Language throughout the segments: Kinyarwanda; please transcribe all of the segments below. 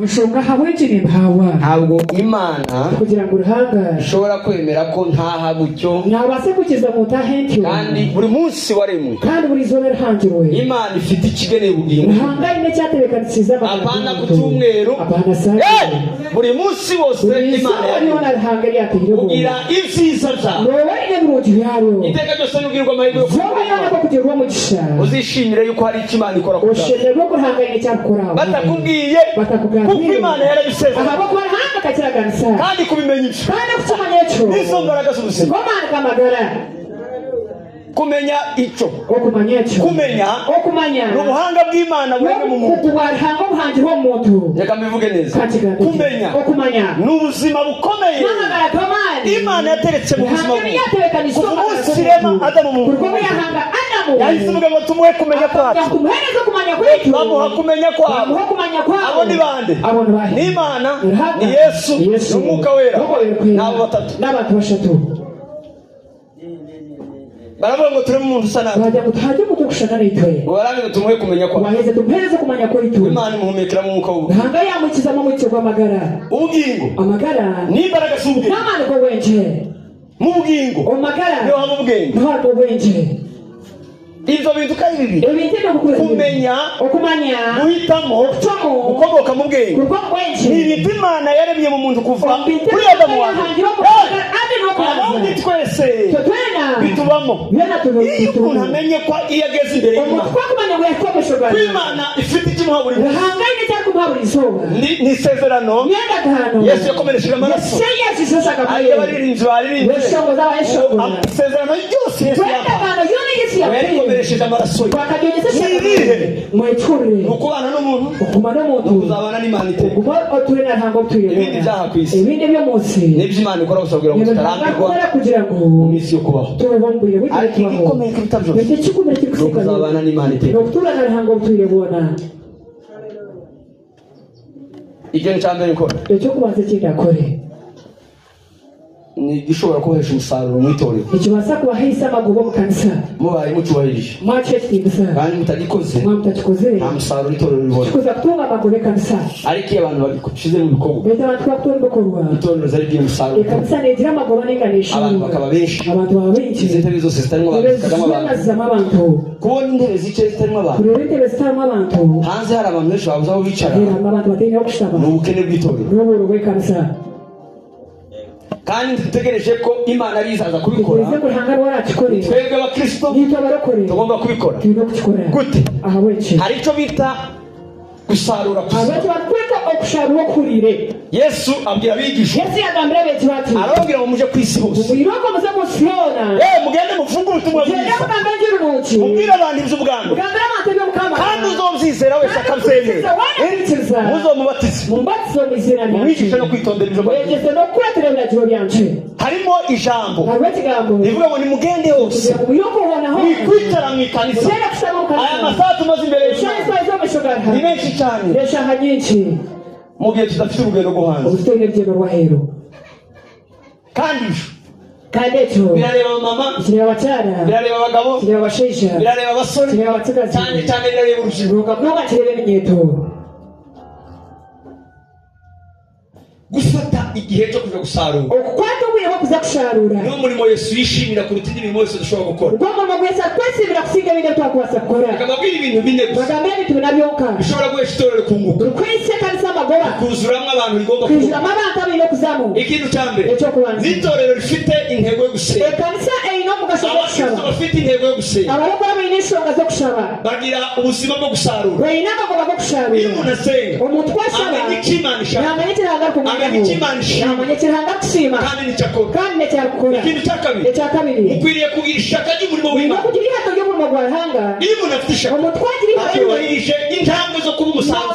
Ushonga habwejene mpawa ntabwo Imana kugira ngo ruhanga ishobora kwemera ko ntaha gutyo ntabase kukiza mutahenti kandi buri munsi waremwe kandi buri zobe ruhangiwe Imana ifite ikigeneye ubugingo ruhanga ine cyatebekanisiza apana ku cyumweru apana saa buri munsi wose Imana yariyona ruhanga yatihiro kugira ibyiza byawe wowe ine muruti yaro iteka ryose n'ubwirwa amahirwe yo kubona ko kugira uwo mugisha uzishimire yuko hari icyo Imana ikora ushimire ko ruhanga ine cyakora batakubwiye kuko Imana yarabisezeranye aha bako ruhanga kakiraganisa kandi kubimenya ibyo kandi kucyamanya cyo nizo mbaraga z'ubuzima komana kamagara kumenya icyo kumenya ubuhanga bw'Imana buri mu muntu ubuhanga buhangirwa mu muntu reka mbivuge neza kumenya n'ubuzima bukomeye Imana yateretse mu buzima bw'umuntu irema Adamu mu muntu yahise ivuga ngo tumuhe kumenya kwacu bamuha kumenya kwabo abo ni bande ni Imana ni Yesu n'Umwuka Wera n'abantu bashatu baravuga ngo turi mu muntu usa nabi bajya gutaje muto gushaka n'itwe warangiza tumuhe kumenya kwa waheze tumpereze kumenya ko itwe Imana imuhumekera mu mwuka w'ubu hanga yamukiza mu mucyo gw'amagara ubugingo amagara n'imbaraga z'ubwenge n'amana ko wenje mu bugingo amagara niho haba ubwenge ntabwo wenje ibyo bintu kandi bibi kumenya guhitamo gukomoka mu bwenge ni ibintu Imana yaremye mu muntu kuva kuri Adamu wa mbere twese bitubamo iyo umuntu amenye ko iyo ageze imbere y'Imana ifite ikimuha buri ni isezerano Yesu yakomeresheje amaraso ariyo baririmbyi baririmbye isezerano ryose Yesu yarikomeresheje amaraso ni ukubana n'umuntu kuzabana n'Imana iteka ibindi byaha ku isi n'ibyo Imana ikora gusa kugira ngo tutarambirwa mu minsi yo kubaho ariko igikomeye kuruta byose ni ukuzabana n'Imana iteka icyo ni cya mbere nkora ni gishobora kubahesha umusaruro mu itorero ikibasa kubahisa amagubo mu kanisa mubaye mucyubahirije kandi mutagikoze nta musaruro itorero ribona kuza kutunga amagubo kanisa ariko iyo abantu babishize mu bikorwa itorero zari byo umusaruro kanisa negira amagubo n'inganisha abantu bakaba benshi izi ntebe zose zitarimo abantu kubona intebe zicaye zitarimo abantu hanze hari abantu benshi babuze aho bicara ni ubukene bw'itorero kandi dutegereje ko Imana arizaza kubikora twebwe abakristo tugomba kubikora gute hari icyo bita gusarura Yesu abwira abigisha arababwira ngo muje ku isi hose mugende mufungure ubutumwa bwiza mubwire abantu iby'ubwami kandi uzobyizera wese akabyemera muzomubatize mumwigishe no kwitondera ijambo harimo ijambo rivuga ngo nimugende hose mwikwicara mu ikanisa aya masaha tumaze imbere ni menshi cyane mu gihe tudafite urugendo rwo hanze kandi birareba mama birareba abagabo birareba abasore cyane cyane birareba urubyiruko gufata igihe cyo kuja gusarura niwo murimo Yesu yishimira kuruta indi mirimo yose dushobora gukora akamabwira ibintu bine gusa bishobora guhesha itorero kunguka kuzuramwo abantu rigomba kuba ikintu cya mbere n'itorero rifite intego yo gusenga abakristo bafite intego yo gusenga bagira ubuzima bwo gusarura iyo umuntu asenga amenya icyo Imana ishaka amenya icyo Imana ishima kandi n'icyakora ikintu cya kabiri mukwiriye kugira ishaka ry'umurimo w'Imana iyo umuntu afite ishaka yubahirije intambwe zo kuba umusanzu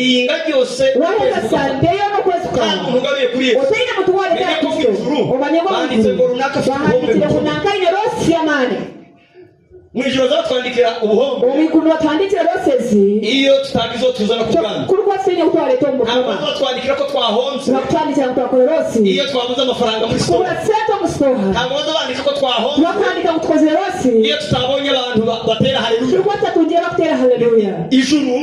iyi ngagi yose kandi umugaruye kuri Yesu menya ko mu ijuru banditse ngo runaka afite ubuhombe mu ijoro zatwandikira ubuhombe iyo tutagize tuzana ku bwami sinye utwaleta ntabwo umukoma bazatwandikira ko twahonze bakutwandikira ngo twakorerosi iyo twabuze amafaranga muri store uraseta mustoha ntabwo bazabandika ko twahonze bakwandika ngo tukoze rosi iyo tutabonye abantu batera haleluya turwata tugiye bakutera haleluya ijuru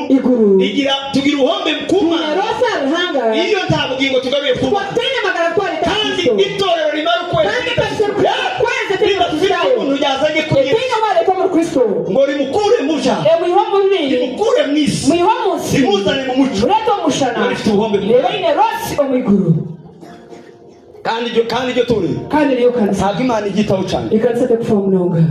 rigira tugira ubuhombe bw'Imana rosi arahanga iyo nta bugingo tugaruye ku twatenya magara twaleta kandi itorero rimara ukwezi kweze tena tuzirayo umuntu yazanye kugira tena waleta mu Kristo ngo rimukure mu byaha muyihomo bibiri rimukure mu isi muyihomo si rimuzane mu muco ureta umushana rifite ubuhombe rero ine rosi omwiguru kandi ibyo turi kandi niyo kanisa ntabwo Imana igitaho cyane ikanisa tekufo mnonga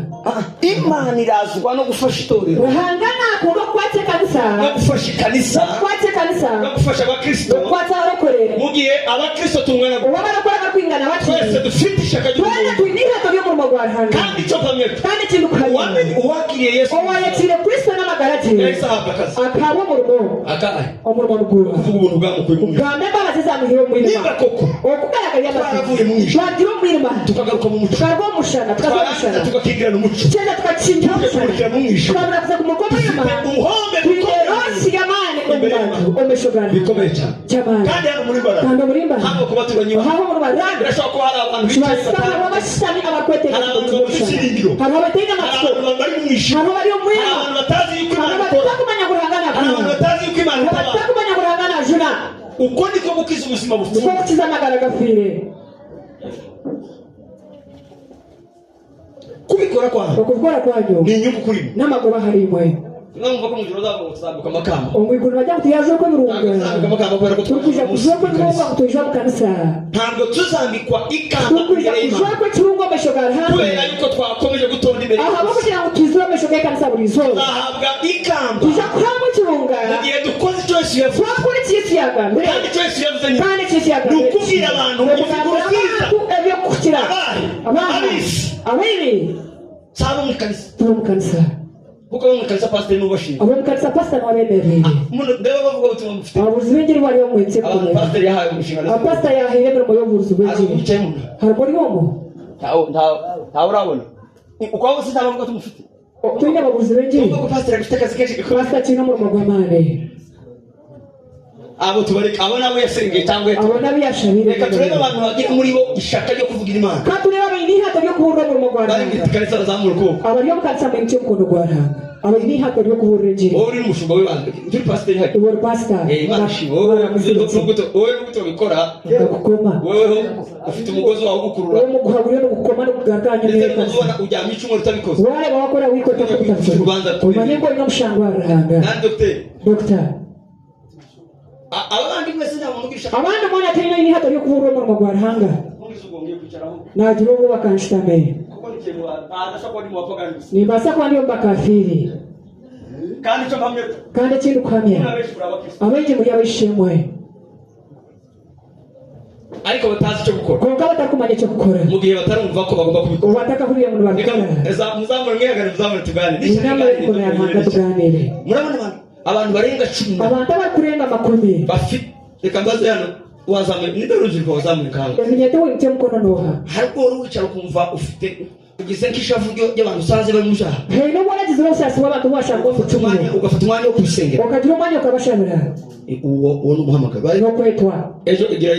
Imana irazwa no gufasha itorero uhangana kuno kwache kanisa no gufasha ikanisa kwache kanisa no gufasha abakristo kwacha abakorera mu gihe abakristo tungana ubabarakora bakwingana twese bati dufite ishaka twene ry'umuntu twiniha to byo mu rwanda kandi icyo pamye kandi kintu wamenye uwakiriye Yesu owayakire Kristo n'amagaraje yahise ahabwa akazi akaba mu rugo akahe omurimo ruguru kuvuga ubuntu bwamukuye mu mwijima gambe mbabazi zamuhira mu niba mirima koko okugaragarira twaravuye mu mwijima twagira umwirima tukagaruka mu muco tukarwa umushana tukarwa umushana tugakingirana umuco cyenda tukacinjira umushana mu mwijima twabura kuza ku mukoma nyuma ubuhombe twinderosi y'amani umbantu omeshogana bikomeye cyane cyamani kandi hano muri bara kandi muri mba hano kuba tubanye hano muri baranga birashobora kuba hari abantu bicaye basaba babashani abakwete hari abantu bafite ishingiro hari abatega hari amatso abantu bari mu mwijima hari abari hari umwira abantu batazi yuko hari Imana ikora abatakumanya guhangana hari abantu batazi yuko Imana hari itabara abatakumanya guhangana juna uko niko gukiza ubuzima bufite uko gukiza amagara gafire kubikora kwawe ukukora kwanyu ni inyungu kuri mwe n'amagoba harimwe numva ko mu gihe uzazamuka amakamba umwiguru bajya kutuyaje ko birunga uzazamuka amakamba kubera ko turukuje kuzo ko birunga kutuja mu kanisa ntabwo tuzambikwa ikamba turukuje imbere kuzo y'Imana ko kirunga meshogara kubera hanze yuko twakomeje gutonda imbere aha bo kugira ngo tuzure meshogara kanisa buri zo tuzahabwa ikamba tuja kwa mu kirunga mu gihe dukoze icyo Yesu yavuze twakora ikiyaga mbere kandi icyo Yesu yavuze ni kandi ikiyaga ni ukubwira abantu ngo ufite ubwiza ebyo kukira abana abisi abiri saba mu kanisa tuba mu kanisa kuko mu kanisa pastor n'ubashimye abo mu kanisa pastor n'abemereye umuntu rero bavuga ubutumwa mufite ababuzi b'ingeri bari bamwetse abantu kumwe pastor yahaye umushinga abapastor yahiye mu y'ubuzi azi bw'ingeri wicaye mu hari muri womo ntawe urabona uko waba uzi ntabavuga ko tumufite tuyine ababuzi b'ingeri kuko pastor afite akazi kenshi gakomeye pastor kino mu rwamane abo tubareka abo nabo yasengeye cyangwa abo nabiyashabire reka turebe abantu bagira muri bo ishaka ryo kuvugira Imana kandi tureba binihato ryo kuburira mu Rwanda bari mu kanisa bazamura ukuboko abari mu kanisa mu cyo mukono Rwanda abari nihato ryo kuburira ingeri wowe uri umushumba w'ibanga turi pastor hari ibo pastor Imana ishimwe wowe n'ubuto bikora gukoma wowe ufite umugozi wawe ugukurura wowe muguhagurira no gukoma no kugaganya ndetse neza n'ubona ujyamye icyumweru utabikoze wale bakora wikota kutafuta umanye ngo ino mushangwa rahanga kandi doctor abandi mwese nta muntu ugisha abandi mwana tena ini hato yo kuburira mu Rwanda hanga nagira ubu bakanshitame kuko ni kintu adashaka ni wapagani ni basa kwa ndio bakafiri kandi cyo mpamye kandi kintu kamya abenje muri abishemwe ariko batazi cyo gukora kuko batakumanya cyo gukora mu gihe batarumva ko bagomba kubikora ubataka kuriya muntu babikora muzamura mwihagane muzamura tugane n'inama yo kugira hanga tuganire murabona abantu barenga 10 abantu bari kurenga makumi bafite reka mbaze hano wazamura ni darujiko wazamura kanga eminyeto wite mukono noha hariko uruwicara kumva ufite ugize nk'ishavu ry'abantu usanze bari mu jaha no waragize bose asaba abantu bashaka ugafata umwanya wo kubisengera ukagira umwanya ukabashabira uwo ni umuhamagaro bari no kwetwa ejo igira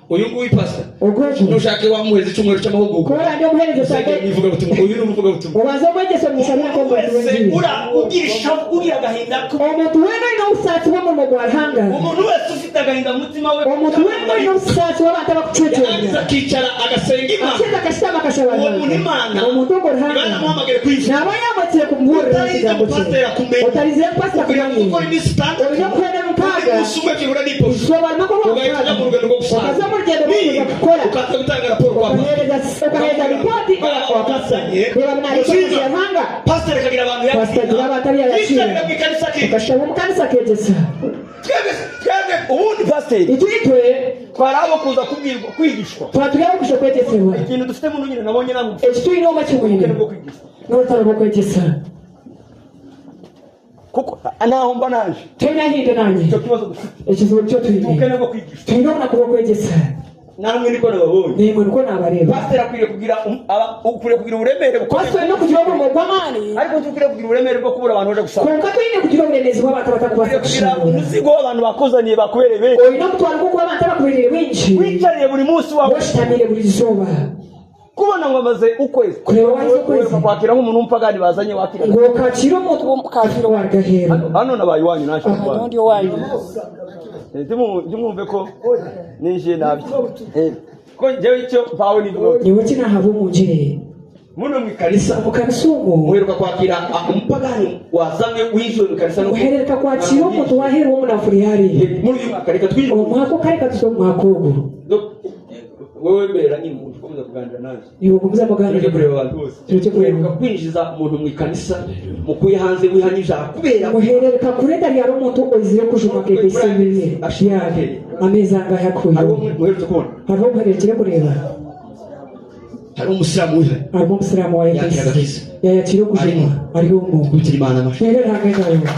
uyu nguyu pastor ogoje nushake wamuheze cyumweru cy'amahugurwa kora ndio muhereze sage nivuga butumwa uyu ni umuvuga butumwa ubaza mwegese mushabira ko wese ugirisha ugira agahinda ko omuntu wena ino usatsi wo mu Rwanda umuntu wese ufite agahinda mutima we omuntu wena ino usatsi w'abantu bakucecera akicara agasenga Imana akiza akashitama akashabana uwo muntu Imana omuntu wo Rwanda Imana muhamagare kwiza naba yamatse kumburira ikigambo cye utarize pastor kumenya ukora iminsi itandatu oyo kwenda mukaga usumwe kibura n'iposho ushobora no kuba ugahita mu rugendo rwo gusanga ukaza mu rugendo rwo gukora ukaza gutanga raporo kwa ukahereza ripoti kwa pastor reba mwarikoze yahanga pastor akagira abantu pastor gira abatari yacira ukashaba mu kanisa kegesa twebwe ubundi pastor itwitwe twarabo kuza kwigishwa twatugera kusha kwetesewa ikintu dufite mu nyine nabonye namwe ekitui no macyumwine no tarabo kwegesa kuko anaho mba nanje tena hinde nanye cyo kibazo dufite ekizo cyo tuyine ukene bwo kwigisha tuyino na kuba kwegesa namwe niko nababonye nemwe niko nabareba pastor akwiye kugira uburemere pastor no kugira ngo mugwamani ariko tukwiye kugira uburemere bwo kubura abantu baje gusaba konka twine kugira uburemezi bw'abantu batakubasha kugira umuzigo w'abantu bakuzaniye bakubereye oyi no kutwara kuko abantu bakubereye benshi wicariye buri munsi wawe washitamire buri zuba kubona ngo amaze ukwezi kureba wazi ukwezi kwakira nk'umuntu w'umupagani bazanye wakira ngo kaciro umuntu kafiro wargahera hano nabaye wanyu nasho hano ndio wanyu ndimwumve ko nije nabi ko jewe icyo pawe ni wote na habo muje muno mwikanisa mukanisumo muheruka kwakira umupagani wazamwe wijwe mwikanisa no muheruka kwakira umuntu wahera wo munafuri hari muri uyu mwaka reka twije umwako kareka tuso mwako wewe mbera ni umuntu ukomeza kuganira nawe niwo kumza muganira tuje kureba abantu bose tuje kureba kwinjiza umuntu mwikanisa mukuye hanze wihanyije kubera muhereka kurenda yari umuntu ozire kujuma ke besibiri ashiyake amezanga yakuye muheruka kubona hariho muherekere kureba hari umusiramu wihe hari umusiramu wa Yesu yakira kujuma ariho umuntu gutira imana amashi rero hangenda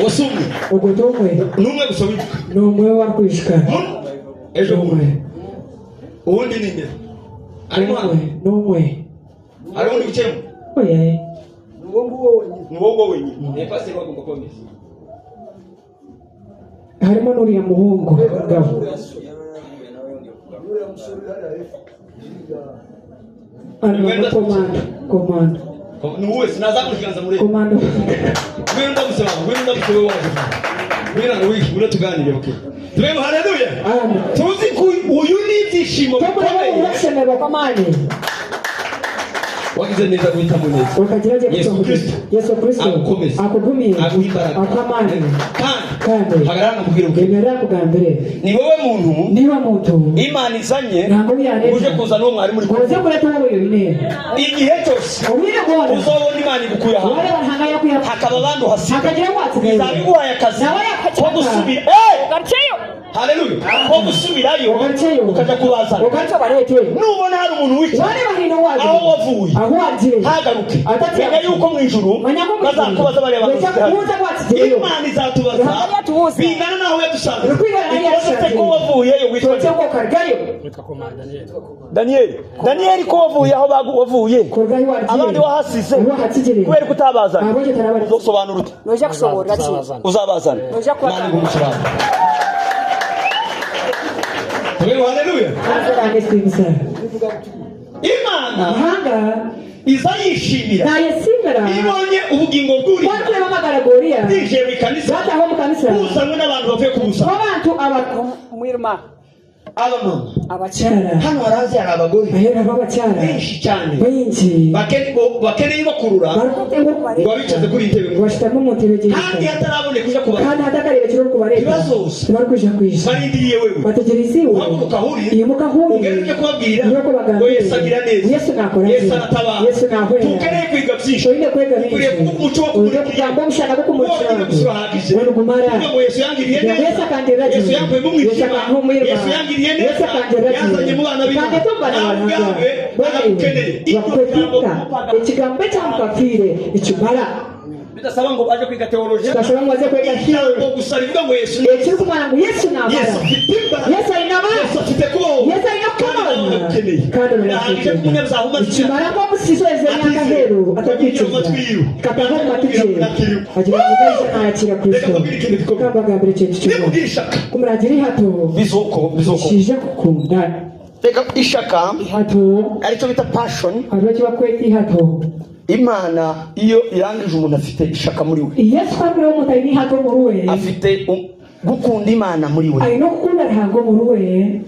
wasumye ugotomwe numwe gusobika numwe wakwishika ejo umwe ubundi ninde arimo numwe ari undi bikemo oye nuwo wenyine ne pastor bagomba komeza harimo nuriya muhungu ngabo ano komando nuwe sinaza kukiganza muri komando gwenda musaba waje gwenda no wiki muri tuganire okay turemo haleluya tuzi ku uyu ni ibyishimo bikomeye komande wagize neza guhita mu neza ukagiraje Yesu Kristo akugumiye akamani kandi hagarana kubwira ukemera kugambere ni wowe muntu niba muntu Imana izanye uje kuza no mwari muri kuze kureta wowe yone igihe cyose uzobona Imana igukuye aha hakaba abantu hasi izabiguhaye akazi ko gusubira haleluya ko gusubirayo ukaja kubazana nubona hari umuntu wicaye aho wavuye hagaruke atega yuko mu ijuru bazakubaza bareba Imana izatubaza bingana naho yadusanze ikibazo ko wavuyeyo witwa Daniel ko wavuye aho wavuye abandi wahasize kubera kutabazana uzosobanura ute uzabazana Imana igumushirana haleluya Imana izayishimira ibonye ubugingo bw'uri nije bikanisa uzanywe n'abantu bavuye kubusa abamama abacyara hano harazi hari abagore benshi cyane bakeneye bakurura ngo babicaze kuri intebe kandi hataraboneka uja kubaza kandi hatakareba kiro kubareka ibazose barikuja kwisha barindiriye wewe bategereziwe iyo mukahuri ugende kubabwira ngo Yesu agira neza Yesu nakora Yesu arataba Yesu nahwera tukeneye kwiga byinshi toine kwega ukwiye umuco wo kumurikira mushaka ko kumurikira ngo gumara Yesu yangiriye neza Yesu akandira Yesu yakuye mu mwijima Yesu yangiriye neza yazanye mu bana b'Imana ubwawe baramukeneye ikigambo cyamukafire ikimara bidasaba ngo baje kwiga teologiya bidasaba ngo baje kwiga teologiya gusa rivuga ngo Yesu ekiri kumwana ngo Yesu nabara Yesu ayinama Yesu afite ko Yesu ayinakubona kandi umunyazaho ikimara ko musizo ezenya kahero atakwicuza katava mu matuje agira ngo neza nakira Kristo kabagambire cyo cyo kumuragira hato bizoko kije kukunda reka ishaka hato aricyo bita passion aricyo bakweti hato Imana iyo irangije umuntu afite ishaka muri we Yesu kwabiro mutayini hato muri we afite gukunda Imana muri we ari no gukunda ntago muri we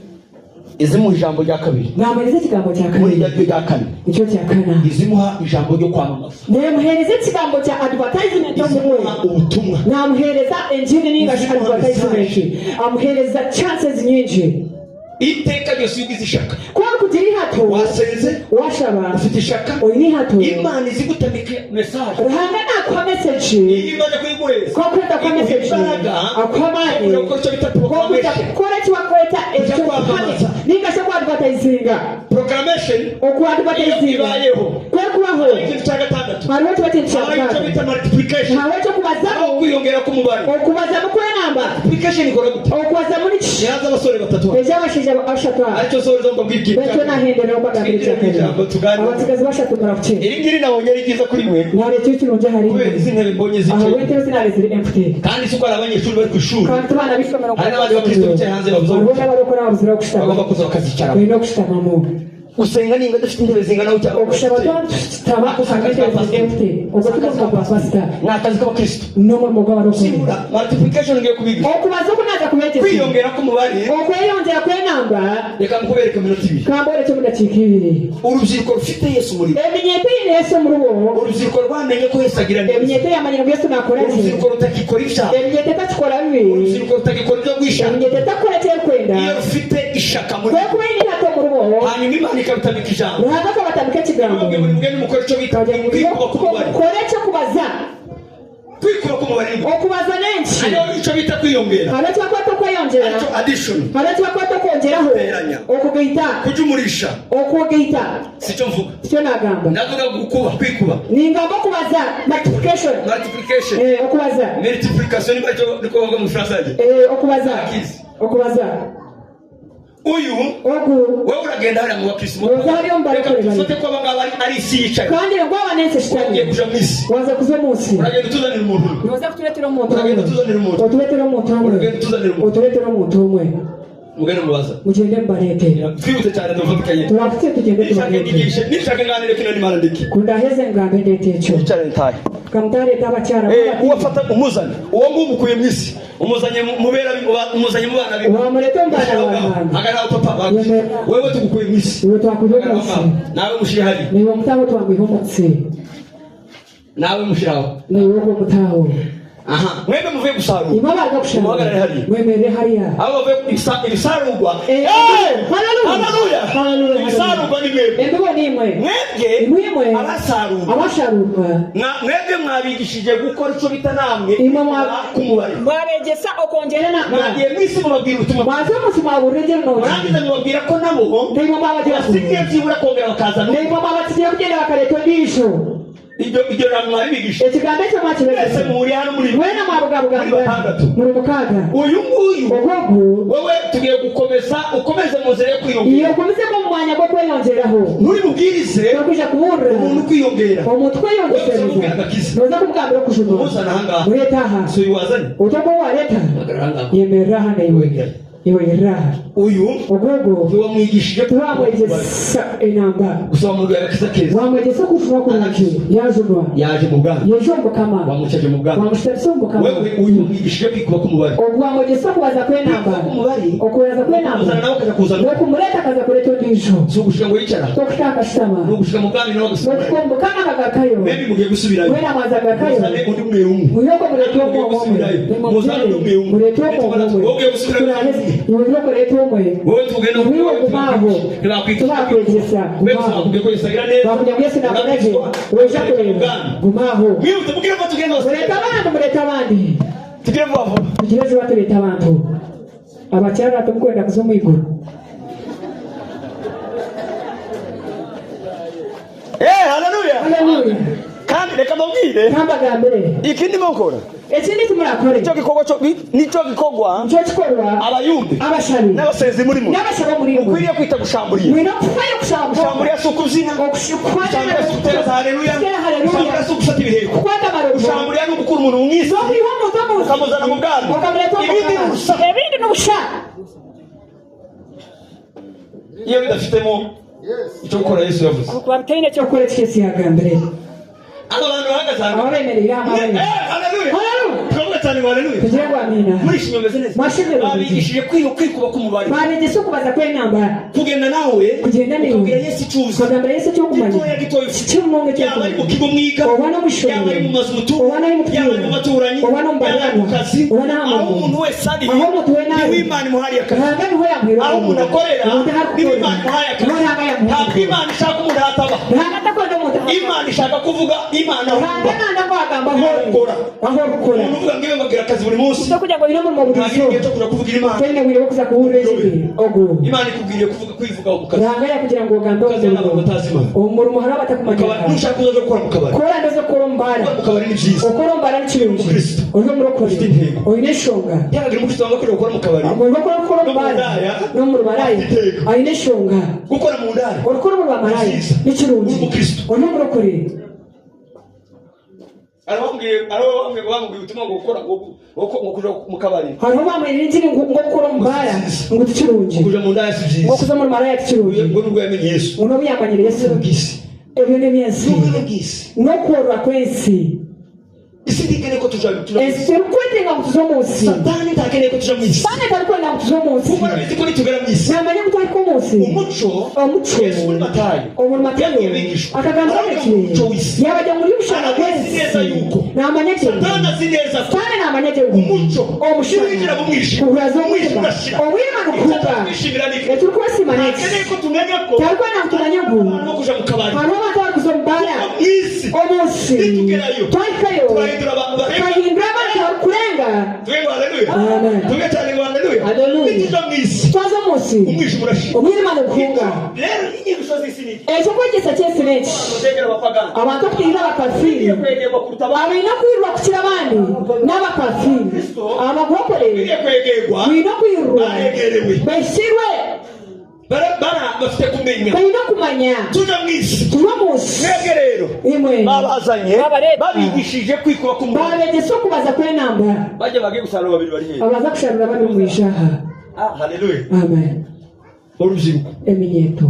izimu ijambo rya kabiri namuhereze ikigambo cya kabiri muri rya kane icyo cya kana izimuha ijambo ryo kwamamaza namuhereze ikigambo cya advertisement yo muri we ubutumwa namuhereza engine n'inga advertisement amuhereza chances nyinshi iteka ryose yugize ishaka kwa kugira hato wasenze washaba ufite ishaka oyini hato Imana izigutamika message ruhanga nakwa message imaze kuyigureza kwa kwenda kwa message akwamani kora kiwa kweta ejo kwamamaza ninga se kwa advertisinga proclamation okwa advertisinga ibayeho kwa kubaho ikintu cya gatandatu hari watu batinda icyo bita multiplication hari watu kubazamo kwiyongera k'umubare okubazamo kw'enamba multiplication ikora gute okubazamo n'iki yaza abasore batatu ejo abashije ashatu aricyo zorizo ngo bwibwira betyo nahindura bagambira abatigazi bashatu barakuce iri ngiri nabonye ari ryiza kuri mwe nare cyo kirunje hari izi ntebe mbonye aho zicaye wete zinari ziri empty kandi suko ari abanyeshuri bari ku ishuri kandi tubana bishomera hari n'abandi bakristo bicaye hanze babuze abona barokora babuzira gushitama bagomba kuza bakazicara no gushitama mu gusenga ninga dufite intebe zingana gutya okushaba taba kusangete empty ogotuka kwa pastor n'akazi k'abakristo no mu mugabo arokora multiplication ngiye kubiga okubaza kunaza kubete kwiyongera k'umubare okweyongera kw'enamba reka mukubereke mu minota ibiri kambore cyo mudakika ibiri urubyiruko rufite Yesu muri eminyete Yesu muri bo urubyiruko rwamenye ko Yesu agira neza eminyete yamanye ngo Yesu nakora urubyiruko rutakikora ibyaha eminyete takikora bibi urubyiruko rutakikora ibyo gwisha eminyete takora cyo kwenda iyo rufite ishaka muri ko kubeni hato muri bo hanyuma Imana ikabitamika ijambo ruhanga ko batamika kigambo buri mugeni mukora icyo bita kwikuba k'umubare kore cyo kubaza kwikuba k'umubare okubaza nenshi ariyo icyo bita kwiyongera hagati y'akwata kwiyongera addition hagati y'akwata kwongeraho okugita kujumurisha okugita sicyo mvuga cyo nagamba ndavuga gukuba kwikuba ningamba kubaza multiplication okubaza multiplication niko bavuga mu Faransa okubaza uyu wewe uragenda hariya mu bakristo reka dufate ko abangaba ari isi yicaye kandi ngo abanense shitani kuja mu isi waza kuza munsi uragenda utuzanira umuntu waza kutuletera umuntu uragenda utuzanira umuntu utuletera umuntu umwe mugende mubaza mugende mbarete twibute cyane dufatikanye turafite tugende tubarete nishaka nganire kino nimana ndiki kundaheze ngambe ndete cyo cyane ntaye kamtare tabacyara uwafata umuzane uwo ngumukuye mu isi umuzanye mubera umuzanye mu bana biwe wamurete mbana abantu agara papa wewe tugukuye mu isi wewe twakuye mu isi nawe mushire hari niwo mutaho twambiho mu isi nawe mushiraho niwo mutaho aha mwebe muvuye gusarura imabaga gushaka muhagarare hariya mwemere hariya abo bavuye ibisarurwa haleluya ibisarurwa ni mwebwe ndibo nimwe mwebwe abasarurwa mwebwe mwabigishije gukora icyo bita namwe kumubare mwaregesa okongera na mwagiye mwisi mubabwira ubutumwa baze musuma burege no mwagize mubabwira ko nabo ndimo mwabagira basigaye byibura kongera bakazana ndimo mwabagiye kugenda bakareto ndisho ibyo namwe bigisha ikigambo cyo mwakibese muri hano muri mwena mwabugabuga muri mukaga uyu nguyu wowe tugiye gukomeza ukomeze mu nzira yo kwiyongera iyo ukomeze mu mwanya bwo kwiyongeraho nturi mubwirize kuja kubura umuntu kwiyongera umutwe yongera noza kubwambira kujuma uzana hanga uretaha so yuwazanye utako wareta yemera hanga iwe uyu ubwo wamwigishije turamwegesa enamba gusaba mu rwego kiza keza wamwegesa kushura ku nacyo yaje mu bwana yejombo kama wamucaje mu bwana wamushtabisombo kama wewe uyu mwigishije kwikuba k'umubare ubwo wamwegesa kubaza kwenamba okubaza kwenamba uzana nawe kaza kuzana we kumureta kaza kureto ndisho so gushika ngo yicara tokutaka shitama no gushika mu bwana no gusubira wekombo kana kagakayo mebi mugiye gusubirayo wena mwaza gakayo uzane undi umwe muyoko mureto ko muzane umwe mureto ko wowe gusubirayo muyoko mureto umwe wowe tugenda wiwe kubaho tubakwegesa bakuja Yesu na kuneje weja kureba gumaho wiwe tubwire ko tugenda mureta abandi tugire vuba vuba tugire vuba tureta abantu abacyara tumukwenda kuzomu iguru haleluya kandi reka mbabwire kambaga mbere iki ndimo gukora ekindi tumurakore nicyo gikorwa nicyo gikorwa abayumbi abashari n'abasenzi muri mwe ukwiriye kwita gushamburiye gushamburiye si ukubyina gushamburiye si gutera za haleluya gushamburiye si ugufata ibiheko gushamburiye ni ugukura umuntu mu mwisi ukamuzana mu bwami ibindi ni ubusha iyo bidafitemo icyo gukora Yesu yavuze kuba bitari cyo gukora cyese yagambere abo bantu bahagaze hano ababemerera amabere turavuga cyane ngo haleluya kugira ngo amina murishimye meze neza babigishije kwikuba k'umubare babigishije kubaza kw'intambara kugenda nawe kugenda niwe kubwira Yesu icuza kugambira Yesu cyo kumanya cy'umuntu cyo yaba ari mu kigo mwiga ubona mushoro yaba ari mu mazu mutu ubona ari mu yaba ari mu baturanyi ubona mu kazi ubona aho umuntu wese ari aho umuntu we nawe niwe Imana imuhariye akazi ntabwo niho yamwira aho umuntu akorera niwe Imana imuhariye akazi ntabwo Imana ishaka umuntu hataba ntabwo atakoze umuntu Imana ishaka kuvuga Imana ahora gukora uvuga ngiye bagira akazi buri munsi cyo kugira ngo bino mu budizo cyo kuvuga Imana cyane wiriwe kuza kuhura ogo Imana ikubwiriye kuvuga kwivuga mu kazi ranga kugira ngo ugambe umurimo hari abatakumanya nushaka kuza gukora mu kabari kora ndazo korombara mu kabari ni byiza ukorombara n'ikirungi uno murokore oyineshonga yagira mu Kristo bakora gukora mu kabari mu korombara no mu baraya oyineshonga gukora mu ndaya ukora mu bamaraya n'ikirungi uno murokore arabambwiye ubutumwa ngo gukora ngo kuja mu kabari hariho bamwerera inzira ngo gukora mbara ngo tukirungi kuja mu ndaya si byiza ngo kuza mu maraya tukirungi ngo nubwo yamenye Yesu uno biyamanyira Yesu bwisi ebyo ne byensi no korwa kwensi isindikane ko tuja kwete nga kuzo munsi Satani ntakene ko tuja munsi Satani tariko nga kuzo munsi kuko bizi ko nitugera munsi namanye ko tariko munsi umuco Yesu muri Matayo akagamba iki yabajya muri ushaka kwensi namanye ko Satani azineza Satani namanye ko umuco umushira mu mwishi kurazo mwishi obwima kukuba etu kwasi maneki akene ko tumenya ko tariko nga tumanye ngo no kuja mu kabari hano batwa kuzombara omusi twaikayo twahindura abantu kurenga twaza munsi umwirima nukunga ekyo kwegesa kyesineki abantu okutihira abakafiri abaina kwirwa kukira abandi n'abakafiri abagokore mwina kwirwa besirwe bafite kumenya bayina kumanya tuja mwisi tuba munsi rero imwe babazanye babigishije kwikuba ku muntu babegese kubaza kwenamba baje bagiye gusarura babiri bari he abaza kusharura bari mu ishaha haleluya amen urubyiruko eminyeto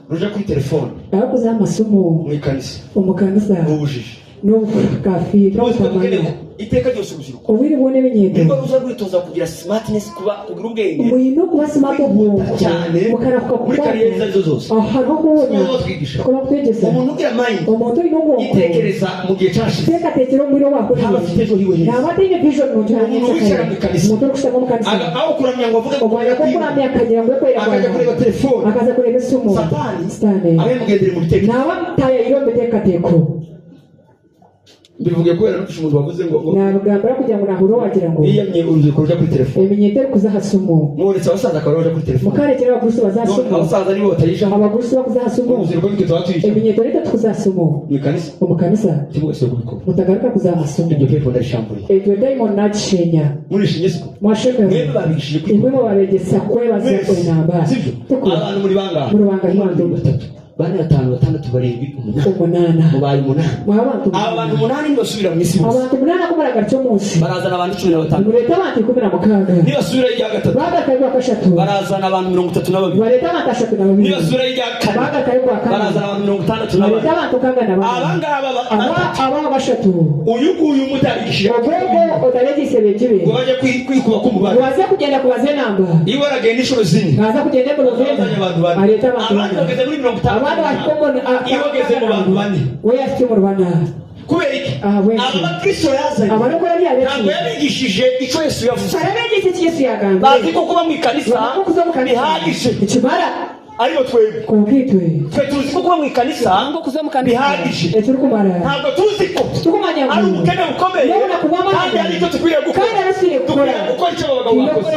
ruja kuri telefone abakoze amasomo mu ikanisa umukanisa ubujiji n'ubukafiri iteka ryose urubyiruko ubiri bone binyendo niba ruza rwitoza kugira smartness kugira ubwenge umuyino kuba smart cyane mukarafuka muri kariyeri zazo zose ahantu kubona kuba kwegesa umuntu ugira mind umuntu ino ngo itekereza mu gihe cyashize teka tekero muri wako abafite ejo hiwe heza nabatine vision mu cyane umuntu kushaka mu kanisa aho kuramya ngo avuge ngo yako kuramya akagira ngo kwera akaja kureba telefone akaza kureba sumo Satani abemugendere mu biteko nawe taye irombe teka teko bivuge kubera no umuntu wavuze ngo nabugambira kugira ngo nahuro wagira ngo yiyamye urubyiruko ruja kuri telefone emenyete kuza hasumo muretse abasaza akaba baja kuri telefone mukarekera abagurusi bazasumo abasaza nibo batayija abagurusi bakuza hasumo urubyiruko nitwe twatwisha emenyete reka tukuzasumo mu kanisa umukanisa tibose kubikora mutagaruka kuza hasumo ibyo pepo ndashambure ebyo daimon nacishenya murishinye siko mwashaka mwebwe babishije kuri imwe mu babegesa kwebaza inamba sivyo abantu muri bangahe muri banga himando batatu bane batanu batandatu barindwi umunana mubaye umunani abantu umunani nibasubira mu isi abantu umunani akumara gato munsi barazana abantu 15 mureta abantu 16 nibasubira ijya gatatu bagataye bakashatu barazana abantu 32 bareta abantu 32 nibasubira ijya kane bagataye bakane barazana abantu 62 bareta abantu kangana abangaba bashatu uyu mutarigishije ubwo utaregise bejibe ngo baje kwikuba ku mubare waze kugenda kubaze namba iwaragenda inshuro zine baza kugenda mu ruvenda bareta abantu bageze muri 50 abandi bakomona iwageze mu bantu bane we yafite mu rwanda kubera iki abakristo yazanye abarokora ntabwo yabigishije icyo Yesu yavuze arabigishije icyo Yesu yagambye bazi ko kuba mu ikanisa bihagije ikimara ariyo twebwe konkritwe twe tuzi ko kuba mu ikanisa bihagije ntabwo tuzi ko ari ubukene bukomeye kandi ari icyo dukwiriye gukora gukora icyo abagabo bakoze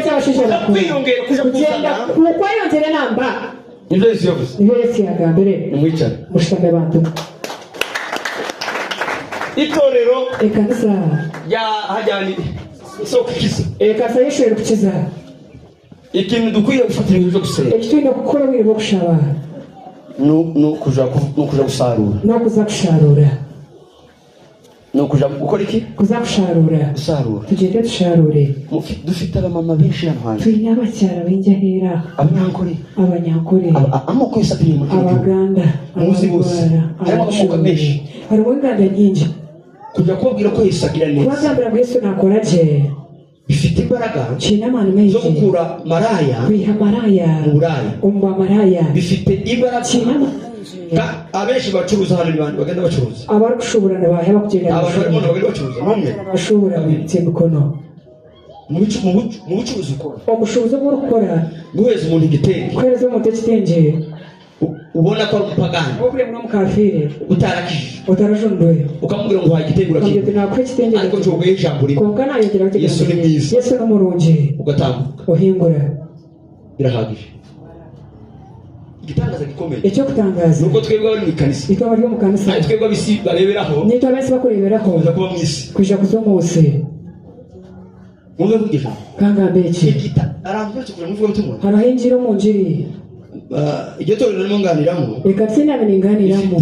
kwiyongera kuja kuzana kuko yongere namba nibyo Yesu yavuze nibyo Yesu yagambye nimwicare mushitame abantu itorero ekanisa ya hajyani isoko ikiza ekasa yishoye kukiza ikintu dukwiye gufatira ibyo gusenga ekitwine gukora wirimo gushaba no kuja gusarura no kuza kusharura no kuja gukora iki kuza kusharura tugende dusharure dufite abamama benshi hano turi abacyara b'injahera abanyankore amoko yose atari mu gihugu abaganda muzi bose harimo amoko menshi harimo inganda nyinshi kujya kubabwira ko Yesu agira neza kubagambira ngo Yesu nakora je bifite imbaraga cy'inamana menshi zo gukura maraya kwiha maraya umba maraya bifite imbaraga abenshi bacuruza hano n'abandi bagenda bacuruza abari gushobora nabahe bakugenda abantu barimo bagenda bacuruza bamwe bashobora gutsinda ukono mu bucuruzi ukora ubushobozi bwo gukora guheza umuntu igitenge guhereza umuntu igitenge ubona ko ari umupagani okure muno mukafire utarakije utarajunduye ukamubwira ngo wagitegura kintu nakwe kitengera ariko cyogoye ijambo rimwe kongana yongera ati Yesu ni mwiza Yesu n'umurungi ugatambuka uhingura birahagije igitangaza gikomeye icyo kutangaza nuko twebwe bari mu kanisa ikaba ryo mu kanisa ari twebwe abisi bareberaho nito abese bakureberaho kuza kuba mwisi kuja kuzomose mumwe vugisha kangambe iki arambye kuri muvuga mutumwa harahinjira mu njiri iryo torero rimo nganiramo reka tsinameninganiramo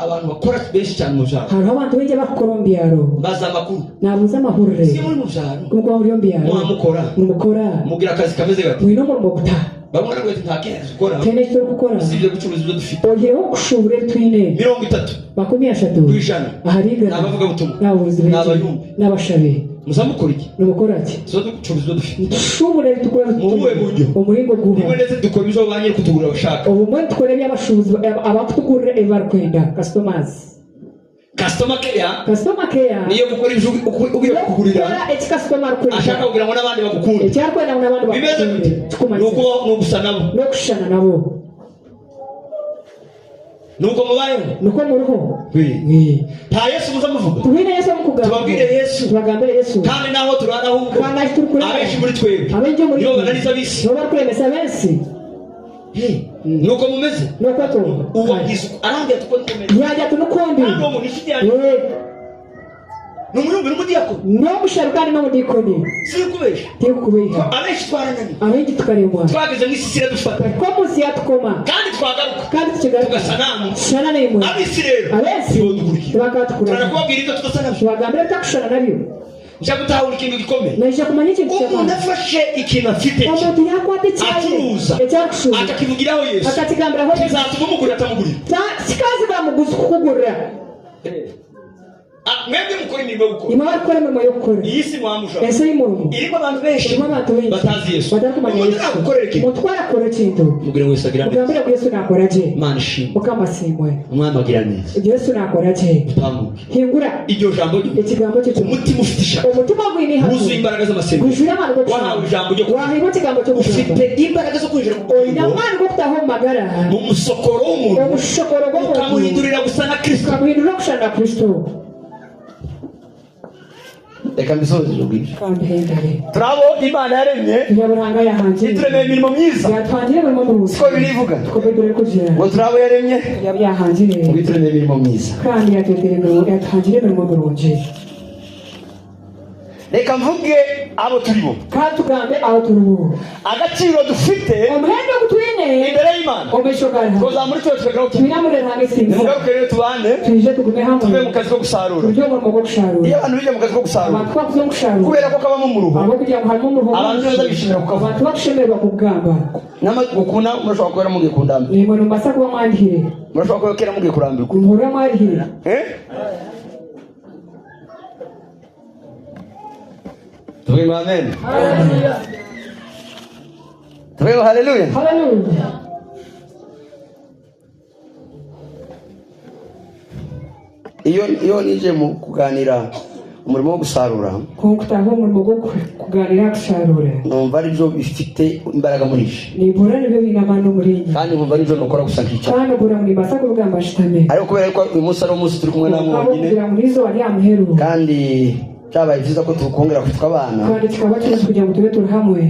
abantu bakora benshi cyane mu byaro hariho abantu benshi bakora mbyaro baza amakuru nabuze amahurire si muri mu byaro kuko muri mbyaro mukora mugira akazi kameze gato mwino mu guta bamwe nabwo nta kintu gukora tene cyo gukora sibyo gucuruza ibyo dufite ogeho kushubure twine 30 makumyashatu kwishana ahariga nabavuga butumwa nabuze n'abayumbi n'abashabe muzamukora iki n'umukora ati so ducuruza ibyo dufite dushubure tukora mu buhe buryo umuringo guha nimwe ndetse dukora ibyo banyiri kutugura abashaka ubu mwe tukora by'abashuzi abakutugurira ebarkwenda customers customer care niyo gukora ibyo ugiye kugurira customer care ashaka kugira ngo n'abandi bagukunde cyakwenda ngo n'abandi bagukunde nuko nugusa nabo no kushana nabo nuko mubayeho nuko muruho nta Yesu muzamuvuga tubine Yesu mukugamba tubabwire Yesu tubagambire Yesu kandi naho turara huko kandi turukura abenshi muri twebwe abenje muri yo bananiza bisi no bakuremesa bensi nuko mumeze nuko to uwagize arangiye tukomeye yajya tunukombi ntabwo mu nishijyanye numurumbi n'umudiyako no musharukani no mudikoni sikubesha tikubeha abenshi twaranani abenshi tukaremwa twageze mu isi dufata ko musi yatukoma kandi twagaruka kandi tukigaruka tugasanamu shana nemwe abisi rero abenshi tubakatukura turakubwira ibyo tudasanamu tubagambira takushana nabyo nshya gutahura ikintu gikomeye naje kumanya ikintu cyane umuntu afashe ikintu afite umuntu yakwate cyane acuruza akakivugiraho Yesu akakigambiraho Yesu kizatuma umugurira atamugurira kikazi bamuguze kukugurira mwebwe mukora imirimo yo gukora imana ikora imirimo yo gukora iyi si mwamusha ese y'umurumu irimo abantu benshi batazi Yesu batakumanya Yesu mutwara akora ikintu mubwire wese agira neza mugambira ko Yesu nakora je Imana ishimwe ukamasimwe umwami agira neza Yesu nakora je utamuke hingura iryo jambo ikigambo cyo umutima ufite ishaka umutima w'ini hafi wuzuye imbaraga z'amasengesho wujura amana go wahawe ijambo ryo wahibo ikigambo cyo ufite imbaraga zo kwinjira mu oya amana go kutaho magara mu musokoro w'umuntu umushokoro go ukamuhindurira gusa na Kristo ukamuhindurira gusa na Kristo reka mbisoze ubwije kandi hendare turabo Imana yaremye yaburanga yahanje ituremeye imirimo myiza yatwangiye mu ruzi siko birivuga twebwe kujira ngo turabo yaremye yahanje ituremeye imirimo myiza kandi yatwangiye mu ruzi reka mvuge abo turibo kandi tugambe aho turibo agaciro dufite umuhendo gutwine imbere y'Imana umeshokara tuzamuri cyo twegeraho twinamure hange sinzi ngaruke rero tubane tuje tugume hamwe tuve mu kazi ko gusarura tuje mu rugo gusarura iyo abantu bijya mu kazi ko gusarura abantu bakuze gusarura kubera ko kabamo mu ruho abo kugira ngo harimo mu ruho abantu neza bishimira kukavuga abantu bakushemerwa kugamba nama gukuna murashobora kubera mugiye kundambira ni mu masa kuba mwandihire murashobora kubera kera mugiye kurambirwa umura mwandihire tuvuge amen tuvuge haleluya haleluya iyo nije mu kuganira umurimo wo gusarura kutaho umurimo wo kuganira gusarura numva ari byo bifite imbaraga muri je nibura nibyo binamano muri njye kandi numva ari byo nokora gusa nk'icyo kandi bura muri basa kugamba shitame ariko kubera ko uyu munsi ari umunsi turi kumwe namwe nyine kandi cyabaye byiza ko tukongera kwitwa abana kandi kikaba cyose kugira ngo tube turi hamwe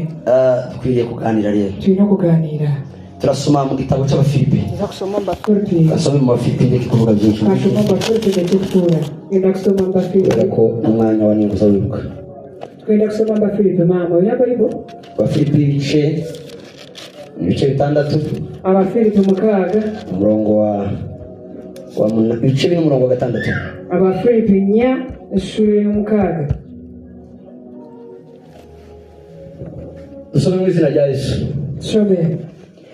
dukwiriye kuganira rero turi no kuganira turasoma mu gitabo cy'Abafilipi kusoma Mbafilipi basome mu Bafilipi ndetse kuvuga byinshi kusoma Mbafilipi ndetse kutura enda kusoma Mbafilipi ko umwanya wa nyungu zawibuka twenda kusoma Mbafilipi mama uyaba ibo Abafilipi ibice 6 Abafilipi mukaga umurongo wa ibice biri umurongo wa 6 Abafilipi nya ishuri y'umukaga dusome mu izina rya Yesu shome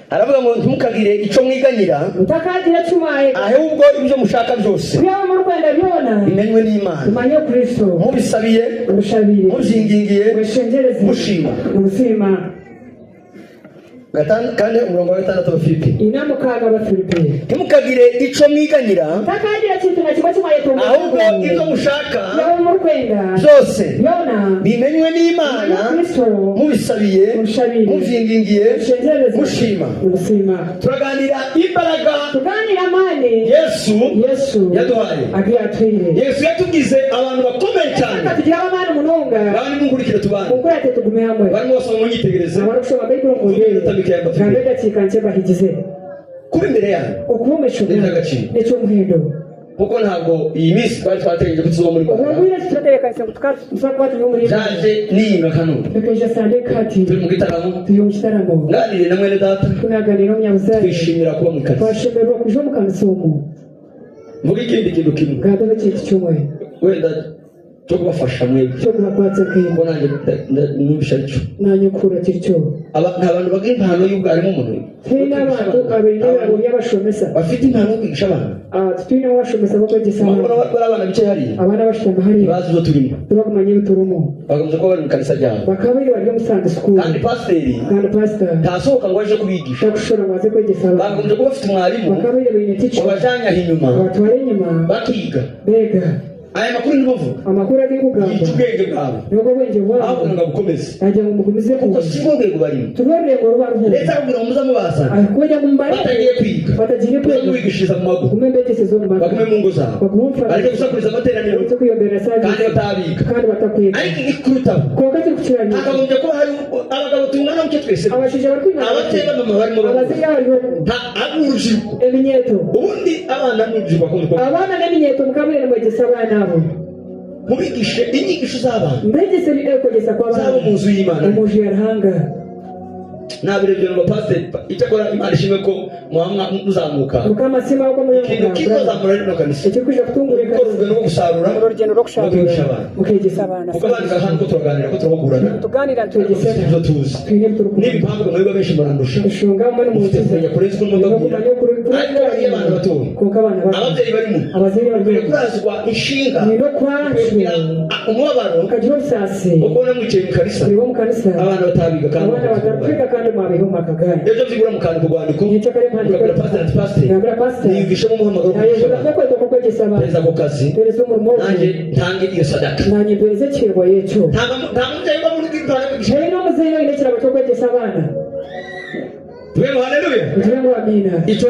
aravuga ngo ntimukagire icyo mwiganyira utakagira cyumaye ahubwo ibyo mushaka byose byo mu Rwanda byona bimenywe n'Imana tumanyo Kristo mubisabiye ubushabire muzingingiye weshengereze mushima ubusima kandi umurongo wa 6 wa Filipi inamukaga wa Filipi ntimukagire ico mwiganyira takagira kintu na kimwe cy'amayeto ahubwo ivyo mushaka yawe mu kwenda byose yona bimenywe n'Imana mubisabiye muvingingiye mushima turaganira imbaraga tuganira amani Yesu yaduhaye agiye atwire Yesu yatugize abantu bakomeye cyane tugira abana munonga bani munkurikira tubana ukurate tugume hamwe bari bose bamwitegereza abarusha bayiburo ngondere kandi gacikanje bahigize kuba imbere yawe ukubumesho n'icyo muhendo kuko ntabwo iyi minsi twari twategereje ko tuzoba muri Rwanda ubu turatereka isengo tuzakwata no muri jaje niyinga kanu bekeje sande kati turi mu gitaramo tuyumshtaramo nganire na mwene data tunaganira n'umyabuzayi twishimira kuba mu kazi twashimira kujo mu kansumu muri ikindi kintu kimwe gado cy'iki cyumwe wenda cyo kubafasha mwebwe cyo kubakwatsa kwimbo nanjye numvisha cyo nanyukura cyo abantu bagira impano y'ubwarimu umuntu tena abantu abene babo y'abashomesa bafite impano yo kwigisha abana tutine washomesa bako gisama abana bicaye hariya abana bashitama hariya bazi zo turimo turakumanye biturumo bagamije ko bari mu kanisa ryabo bakabiri bari mu Sunday school kandi pastor ntasohoka ngo aje kubigisha gushora maze kwegesa bagamije ko bafite umwarimu bakabiri bene teacher babajanya inyuma batware inyuma bakiga bega aya makuru ndivuga amakuru ari kugamba ubwenge bwawe nuko bwenge bwawe ahubwo ngabukomeze ajya mu mugumize kuko si ubwenge barimo tubarire ngo rubaruhu leta kugira ngo muzamubazana akujya mu mbare batagiye kwiga batagiye kwiga bamwigishiriza mu mago kumwe mbetese zo mu mago bakume mu ngo zabo ariko gusakuriza amateraniro cyo kuyobera saje kandi batabiga kandi batakwiga ariko ikuruta ko kati kuciranya akagombye ko hari abagabo tungana muke twese abashije bari kwiga abateba mama barimo abaziga bari nta urubyiruko eminyeto ubundi abana n'urubyiruko bakunda abana n'eminyeto mukabire mu gisa abana abo mubigishe inyigisho z'abana mbegese bideko kugeza kwa bana zabo mu nzu y'Imana umuji yarahanga nabirebye ngo pastor icyakora Imana ishimwe ko muhamwa muzamuka mukama sima uko muri ikintu kizozamura rino kanisa icyo kwije kutungurika urugendo rwo gusarura urugendo rwo gushaka mukegesa abana kuko bandika hano ko turaganira ko turahugurana tuganira tugese ibyo tuzi n'ibipangu mwebwe benshi murandusha ushunga muri mu nzu ya kurezi ko mudabwira ariko iyo abantu batoye kuko abana ababyeyi barimo abaziri bari kurazwa inshinga ni no kwashira umubabaro kagira usase uko namwicaye mu kanisa nibo mu kanisa abana batabiga kandi abana batakwiga kandi mwabiho makagari ejo byibura mu kantu kugwandiko nicyo kare mpande pastor niyumvishe mu muhamagaro ko kwegesa abana pereza ku kazi pereza umurimo nanjye ntange iyo sadaka nanjye pereza kirwa yecho nta mubyeyi uba muri bw'intara Hey no muzeyi no inekira cyo kwegesa abana Tuwelo haleluya. Tuwelo amina. Icyo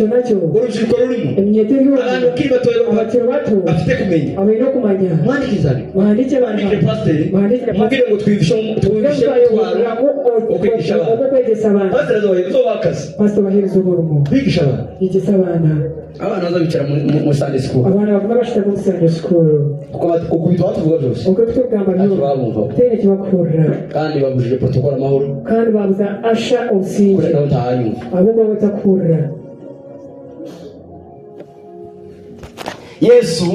nacyo. Urubyiruko rurimo. Emyete y'urugo. Abantu kiri batoye abakiri bato. Afite kumenya. Abino kumanya. Mwandikizane. Mwandike bana. Mwandike mubwire ngo twivishe twara. Okwigisha abana. Okwegesa abana. Pastor zo bakazi. Pastor bahiriza uburumo. Bigisha abana. Yigisha abana. Abana bazabicara mu Sunday school. Abana baguma bashita mu Sunday school. Uko bitwa tuvuga byose. Uko bitugamba byo. Tene kibakura. Kandi babujije protocol amahoro. Kandi babuza asha usinje. Ahubwo batakura. Yesu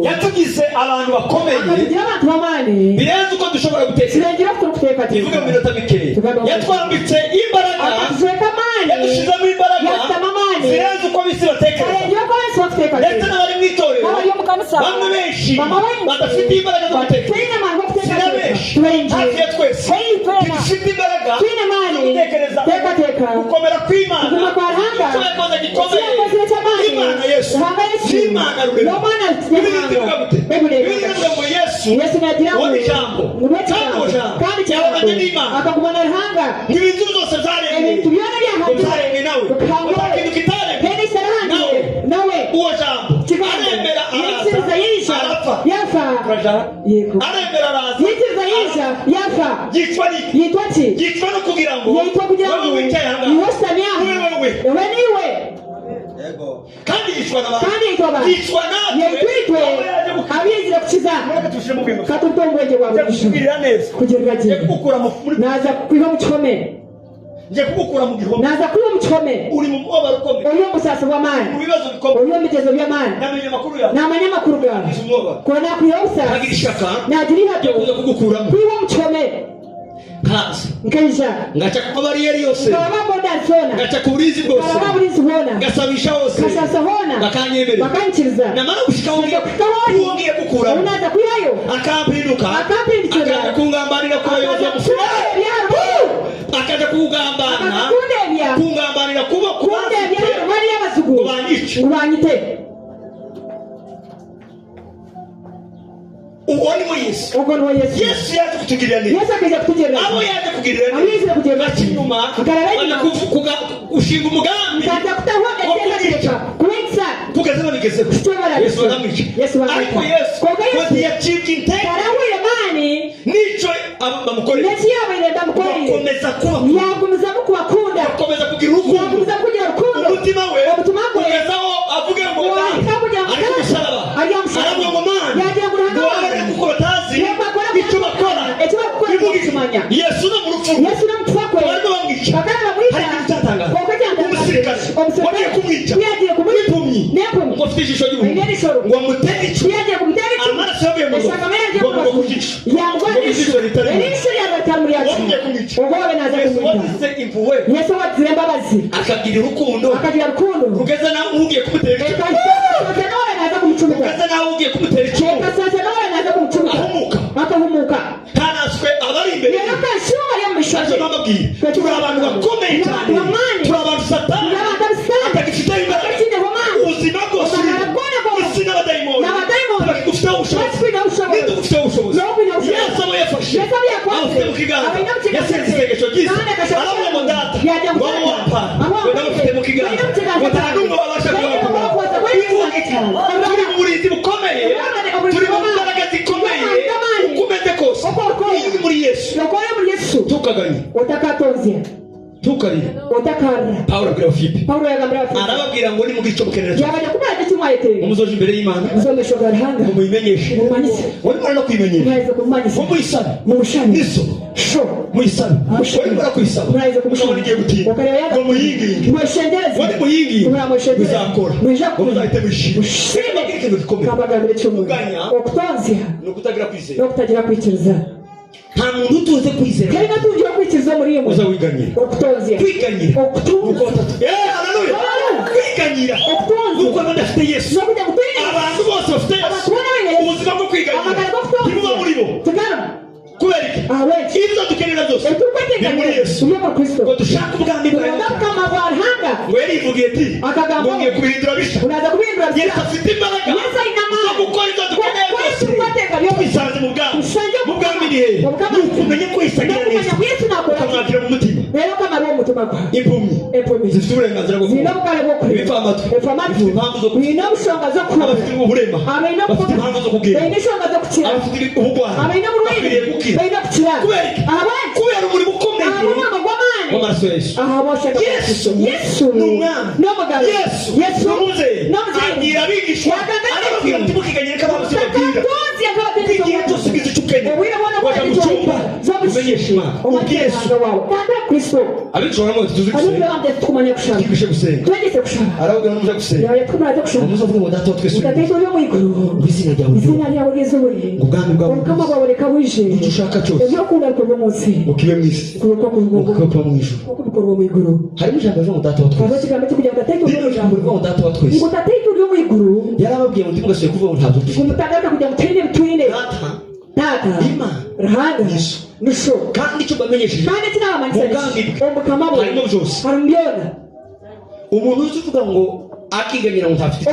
yatugize abantu bakomeye. Abantu bamane. Birenze uko dushobora gutekereza. Ivuga mu minota mikeya. Yatwambitse imbaraga. Yadushizemo imbaraga. Zirenze uko bisi batekereza. Ndetse n'abari mu itorero. Bamwe benshi badafite imbaraga zo gutekereza. Sina benshi. Hafi ya twese. Dufite imbaraga. Gutekereza. Gukomera kw'Imana. Icyo yakoze gikomeye. Imana Yesu. Imana rurema. Bibiri ngo Yesu wari ijambo. Kandi cyabonanye n'Imana. Akagumana ihanga. Ibintu byose byaremwe. Byaremwe nawe. Ikintu kitaremwe. Nawe. Uwo jambo. Aremera arapfa. Aremera araza. Yitwa niki? Yitwa no kugira ngo. Wowe wicaye ahangaha. Wewe niwe. Kandi yitwa n'abantu. Yitwa natwe. Abizira kukiza. Katutongoje wawe. Kugirira neza. Kugirira kugukura mu naza kwiba mu gihome. Nje kugukura mu gihome. Naza kwiba mu gihome. Uri mu mubabaro ukomeye. Uri musasa w'amani. Ibibazo bikomeye. Uri migezo by'amani. Namenye makuru yawe. Namanya makuru gawe. Kona kuyosa. Nagira ishaka. Nagira hato. Kuza kugukuramo. Kwiba mu gihome. Kazi. Nkaija. Ngacha ku bariyeri yose. Baba boda zona. Ngacha ku burizi bwose. Baba burizi bona. Ngasabisha hose. Kasasa hona. Bakanyemera. Bakanchiriza. Namara gushika ugiye gukura. Unaza kuyayo. Akampinduka. Akaja kungambanira kwa yoza mufura. Akaja kugambana. kungambanira kuba kundebya bari y'abazuguru ubanyite uwo ni mo Yesu. ubwo ni Yesu. Yesu yaje kutugirira neza. Yesu akaje kutugirira neza. Abo yaje kugirira neza. Abize kugirira neza. Inyuma ushinga umugambi kaza kutaho etenga kuwitsa kugeza babigeze Yesu baramwica. Ariko Yesu ko yacibye intege karawire nico bamukorera. Yesu yabaye ndamukorera. Bakomeza kuba yagumiza mu kubakunda. bakomeza kugira urukundo. yagumiza kugira urukundo. Umutima we kugezaho avuge ngo ari umusaraba. Arabwo ngo Mana yagiye kuko batazi icyo bakora. Yesu no mu rupfu. Yesu no mu rupfu. Barimo bamwica. Ariko utatangaza. Umusirikare wagiye kumwica. Impumyi. Ngo afite ijisho ry'ubururu. Ngo amutege icumu. Amaraso yavuye mu rugo. Ngo mu jisho. Ngo ijisho ritari mu rugo. Wagiye kumwica. Yesu wagize impuhwe. Yesu wagize imbabazi. Akagira urukundo. Kugeza nawe ugiye kumutera icumu. Kugeza nawe ugiye kumutera icumu. Ahumuka. Kanaswe abari imbere. Aje bamubwira. Turi abantu bakomeye cyane. Turi abantu Satani atagifite imbaraga. Ubuzima bwose isi n'abadayimoni. Ufite ubushobozi. Ninde ufite ubushobozi? Yesu aba yafashe. Afite mu kiganza. Yasenze isengesho ryiza. Aravuga ngo data. Ngo wampa. Ngo ndamufite mu kiganza. Ngo nta n'umwe wabasha kubakura. Turi mu burinzi bukomeye. Turi mu mbaraga zikomeye. Uko umeze kose. Iyo muri Yesu. Tukaganye. Tukarira. Paulo abwira Filipi. Arababwira ngo nimugico mukenera. Umuzoje imbere y'Imana. Muyimenyeshe. Wari no kwimenyesha. Muyisana. Niso. Muyisana. Wari no kwisaba. Ushobora igiye gutinda. Ngo muyinginge. Wari muyinginge. Bizakora. Muzahite mwishima. Ushima ikintu gikomeye. No kutagira kwizera. Nta muntu utunze kwizera. Kandi natungira kwikiriza muri iyo muza wiganyira. Kwiganyira. Haleluya. Kwiganyira. Nuko badafite Yesu. Abantu bose bafite Yesu. Ubuzima bwo kwiganyira. Nibuba muri bo. Kubera iki? Ibyo dukenera byose. Ni muri Yesu. Ngo dushaka ubwami bwawe. Ngo yarivugiye ati ngo ngiye kubihindura bisha. Yesu afite imbaraga zo gukora ibyo dukeneye byose. Twisanze mu bwami. Mu bwami ni hehe? Umenye ko yisagira neza. Ukamwakira mu mutima. Impumyi zifite uburenganzira bwo kuba. Ibipfa amatwi. Bifite impamvu zo kuba. Abafite uburema. Bafite impamvu zo kugenda. Abafite ubugwari. Bakwiriye gukira. Kubera umurimo ukomeye w'amaraso ya Yesu. Yesu ni umwami. Yesu ni umuzeyi. Agira abigishwa. Arababwira ati mukiganyire ko abantu babwira. Igihe cyose ugize icyo ukeneye wajya mu cyumba umenyesha Imana. Yesu. Abigishwa baramubwira tuzi gusenga. Twigishe gusenga. Arababwira ngo muje gusenga. Muze avuga ngo data wa twese uri izina ryawe ryizubure. Ubwami bwawe icyo ushaka cyose ukibe mu isi ukiba mu ijuru. Harimo ijambo rivuga ngo data wa twese. Rino jambo rivuga ngo data wa twese. Yarababwiye ngo ntimugasubire kuvuga ngo ntabwo dufite. Data Imana Yesu. Kandi icyo bamenyesheje ubwami harimo byose. Umuntu uzi uvuga ngo akiganyira ngo ntafite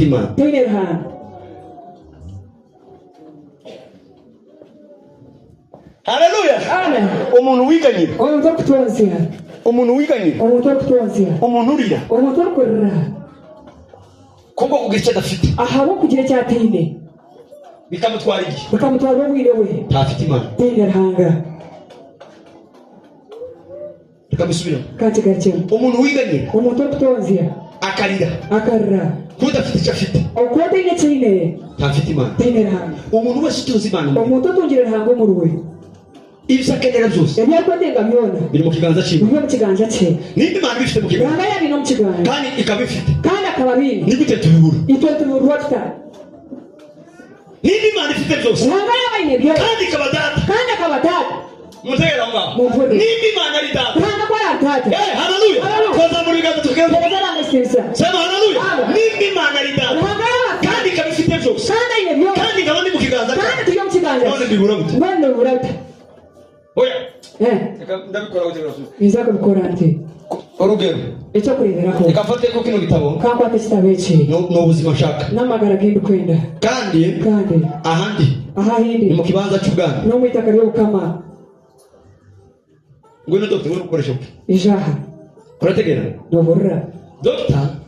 Imana. Haleluya. Amen. Umuntu wiganyira. Umuntu wiganyira. Umuntu urira. Kongo kugice dafite. Ahabo kugira cyatine. Bikamutwara iki? Bikamutwara wirewe. Ntafite Imana. Hanga. Bikamusubira. Katigakira. Umuntu wiganyira. Umuntu kutonzia. Akarira. Kudafite icyo afite. Okwate n'ikine. Ntafite Imana. Hanga. Umuntu wese utuzi Imana. Umuntu utungira hango mu ruwe. Ibyo akenera byose. Ebyakotenga byona. Biri mu kiganza cye. Mu kiganza cye. Nimba Imana bifite mu kiganza. Nanga yabi no mu kiganza. Kandi ikabifite. Kandi akababiri. Nigute tubibura. Ito tubibura tuta. Nimba Imana ifite byose. Nanga yabayine byo. Kandi ikabadata. Kandi akabadata. Mutegera ngaho. Nimba Imana ari data. Nanga kwa data. Haleluya. Koza muri gato tukeza. Sema haleluya. Nimba Imana ari data. Kandi ikabifite byose. Kandi ine byo. Kandi ikaba ndi mu kiganza. Kandi tuyo mu kiganza. None mbibura gute? None mbibura gute? oya ndabikora gute rero nizako bikora nte urugero icyo kureberaho reka mfate ko kino gitabo kakwate kitabo iki n'ubuzima nshaka n'amagara agenda ukwenda kandi ahandi ni mu kibanza cy'ubwami no mu itaka ry'ubukama ngwino dogita ukoresha ijaha urategera doborra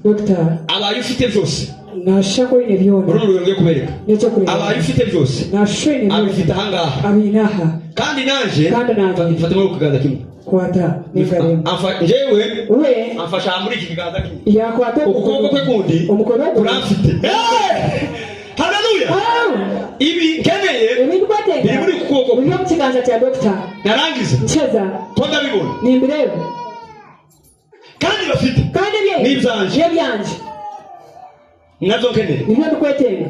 dogita abaye ufite byose nashako ine byona urumuri rwo kubereka nicyo kureba abaye ufite byose nashene abifite ahangaha abinaha kandi nanje mfate mu kiganza kimwe kwata nigarema njyewe we amfasha muri iki kiganza kimwe yakwata ukuboko kwe kundi umukono uramfite haleluya ibi nkeneye biri muri ukuboko biri mu kiganza cya dogita narangiza ncheza ko ndabibona ni mbireba kandi bafite kandi byanje nazo nkeneye nibyo dukwetenga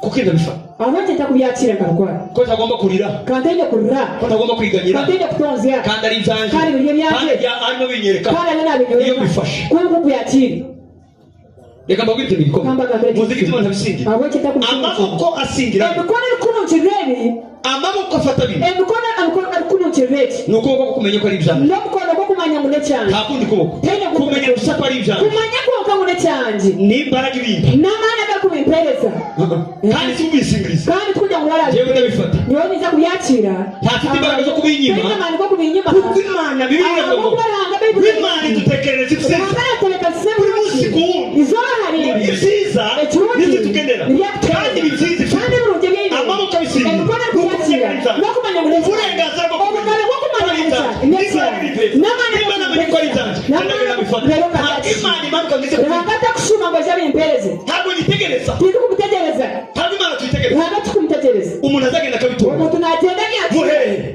kuko ndabifata aho cyita kubyakira ngarwara ko tagomba kurira kandi njye kurira ko tagomba kwiganyira kandi njye kutonzya kandi ari byanje kandi biri byanje kandi arimo binyereka kandi nabinyoreka iyo bifashe kuko kuyakira reka mbabwire ibikombe muziki tuma ntabisingira aho cyita amaboko asingira ebikone kuno kirebe amaboko afata bino ebikone kuno kirebe nuko ko kumenya ko ari byanje no mukono ko kumanya mune cyane nta kundi kuboko kumenya gusa ko ari byanje kumanya ko mune cyane ni imbaraga ibindi namana ga kubimpereza kandi tubisingiriza kandi tujya mu baraje yewe ndabifata niyo niza kuyakira ntafite imbaraga zo kubinyima imana ko kubinyima kuko imana bibiliya ngo imana idutekereza ifite buri munsi ku wundi ibyiza ntizitugenera kandi ibyiza kandi burundu bw'ibintu amaboko abisingira no kumanya muri uburenganzira bwo kumanya bwo kumanya imana muri ko ari ibyanjye kandi ndabifata imana imanuka ngo ize rwanda kushuma ngo jabe impereze ntabwo nitegereza turi kumutegereza ntabwo imana tuyitegereza ntabwo tukumutegereza umuntu azagenda akabitora umuntu nagenda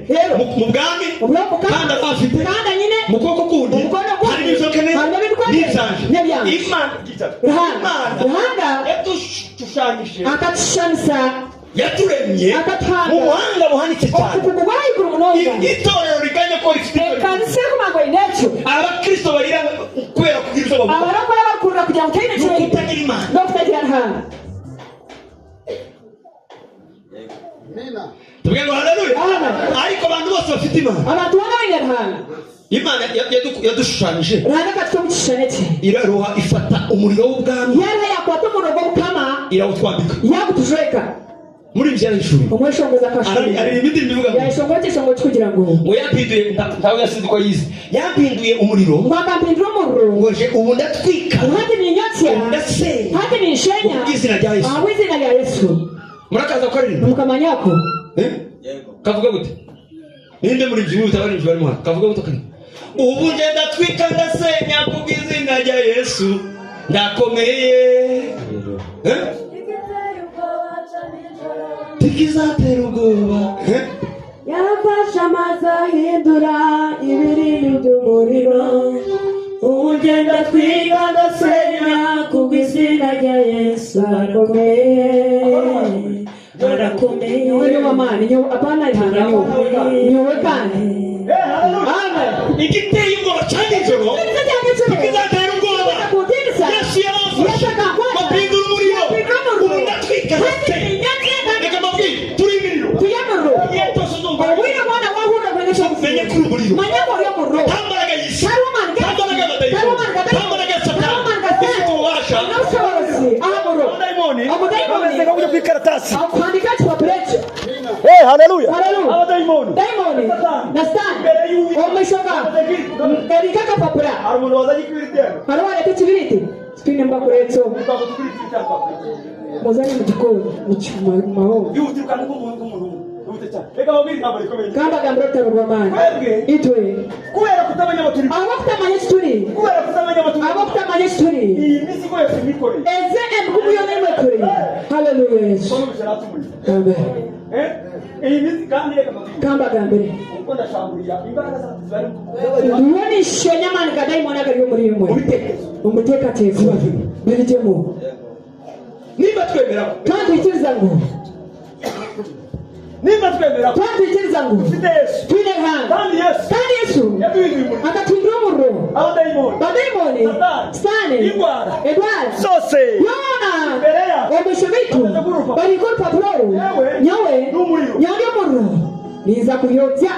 rero mu bwami kandi afite kandi nyine mu kuboko kundi hari n'ibyo keneye n'ibyanje imana yadushushanyije akatushushanyisa yaturemye mu buhanga buhanitse cyane itorero riganye ko rifite abakristo barira kubera kugira izo bavuga kutagira imana tuvuge ngo haleluya ariko abantu bose bafite imana yadushushanyije iraroha ifata umuriro w'ubwami irawutwambika muri ibyo yarishuri ari ibindi bivuga ngo yapinduye ntawe yasize ko yize yapinduye umuriro ngo je ubu ndatwika ndasenya ubwizina rya Yesu murakaza ko ari mukamanyako kavuga gute ninde muri ibyo utabari ibyo barimo kavuga gute kandi ubu nje ndatwika ndasenya kubwizina rya Yesu ndakomeye tikizatera ubwoba yarafashe amazi ahindura ibirimi by'umuriro ubu nje ndatwika ndasenya kubwizina rya Yesu ndakomeye arakomeye wewe mama ni apana ihanga ni wewe kandi igiteye ubwoba cyane ijoro tikizatera ubwoba Yesu yarafashe mapindura umuriro ubu ndatwika ndasenya reka mabwire turi imiriro wino mwana wahura kwenye menye kuri umuriro tambaraga yisi tambaraga abadayimoni tambaraga satani ifite ububasha abadayimoni bameze kwikaratasi haleluya abadayimoni na satani umeshoka erika kapapura hari umuntu wazanye kwiritiana hari wale tukibiriti spine mbakuretso muzanye mu gikoni mu maho yutuka n'umuntu reka babiri ntabwo rikomeye kamba gambota rwamani itwe kubera kutamanya abaturi abo kutamanya turi iyi misi ko yose mikore eze embuyo n'imekore haleluya Yesu amen iyi misi kandi reka babiri kamba gambere uko ndashamburiya imbaraga zari Uwani shonya mani kadayimoni akariyo muri mwe umuteka tefu birijemo niba twemera kandi ikiriza ngo niba twemera kandi ikiriza ngo twine hanga kandi Yesu akatindura umuriro abadayimoni satani Edward sose Yohana omushobitu bariko urupapuro nyawe nyari umuriro niza kuyotya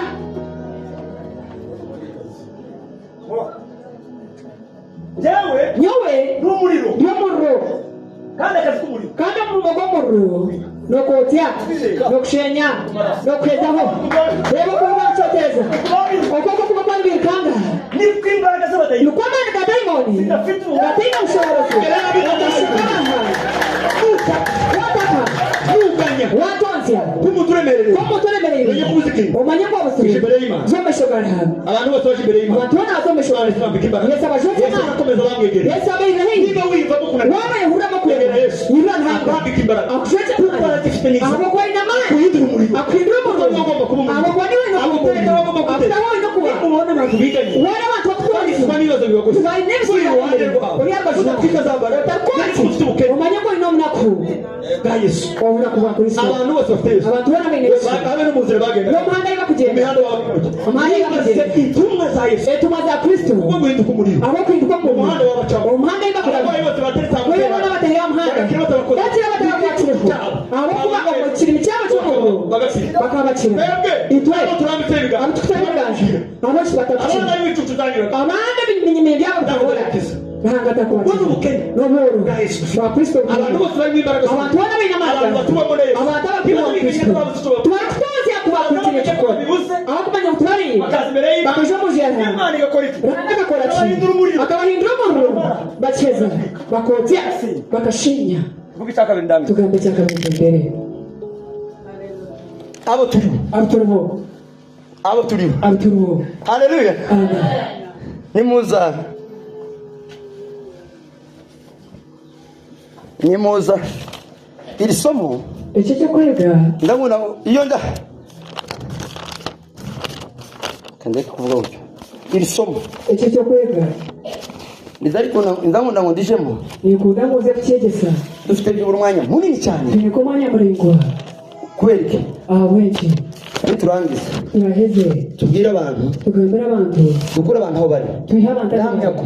nyowe n'umuriro kandi akazi k'umuriro kandi umurimo w'umuriro no kotya no kushenya no kwezaho reba ko bacyoteza ukoko kuba bandi bikanga ni kwimbaraga z'abadayimoni nuko amana kadayimoni gatina ushobora watonzya kumuturemereye umanye ko abasuje zomeshogara abantu bose baje imbere y'Imana abantu bazomeshogara Yesu abajoze Imana akomeza bamwegera Yesu abayirahi niba wiyumva ko kunaniwe wabaye hura makwegera Yesu yirana akwambika imbaraga akushetse imbaraga ifite n'izo abo kwa ina mana kuhindura umuriro akwindura umuriro agomba kuba umuriro abo kwa niwe no abo kwa niwe agomba kuba afite aho no kuba ubona abantu biganye wari abantu batwariza n'ibibazo bibagose bari nefsi iruhande rwabo udatwika za mbaraga ufite ubukene umanye ko ino mnaku bwa Yesu wabura kuba kuri Yesu abantu bose bafite Yesu abantu bana bene Yesu babe no mu nzira bagenda no muhanda yiba kugenda imihanda wabakujya umuhanda yiba kugenda intumwa za Yesu etuma za Kristo ubwo guhinduka umuriro abo kwinduka mu umuhanda wabacamo umuhanda yiba kugenda abarwayi bose bateretse aho wewe bona batari umuhanda bakira batarakwakiriho abo kuba bakira icyabo cy'umuriro bakabakira itwe turambitse ibiganza abo tutabiganje abo batakira abana b'ibicucu zanyuraga abana bimenyemeye byabo bakabona bahangata kubakira n'uburu ba Kristo abantu bose bari imbaraga abantu bana b'inamara abantu batubamo neza abantu bapima Kristo tubakutoza kubakira cyakora aho kumenya utwari bakaza imbere y'Imana bakaje mujana Imana igakora iki akakora iki akabahindura umuriro bakeza bakotya bakashinya vuga icyaka bindamye tugambe cyakabiri imbere abo turiho haleluya nimuza iri somo icyo cyo kwega ndabona iyo kandi kuvuga gutyo iri somo icyo cyo kwega ndabona ngo ndijemo nikunda muze kucyegesa dufite by'umwanya munini cyane niko mwanya murengwa kubera iki wenshi turangiza turaheze tubwire abantu tugambira abantu dukura abantu aho bari tuyiha abantu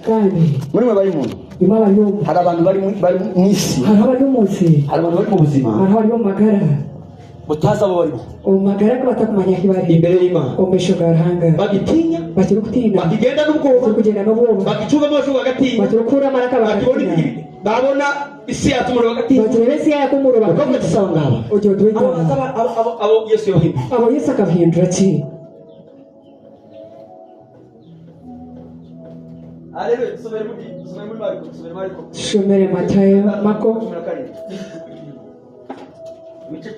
kandi muri mwe bari muntu nyuma bariho hari abantu bari mu isi hari abari munsi hari abantu bari mu buzima hari abari mu magara butazi abo barimo umagara ko batakumanya kibari imbere y'Imana umeshogara hanga bagitinya bakiri kutinda bakigenda n'ubwoba kugenda n'ubwoba bagicuba amashu bagatinya bakirukura amaraka bagatinya babona isi yatumura bagatinya bakirebe isi yakumura bakobwa tusaba ngaba ujyo twita abo Yesu yohindura abo Yesu akabihindura ki Haleluya tusomere muri Marko shomere Matayo Marko ibice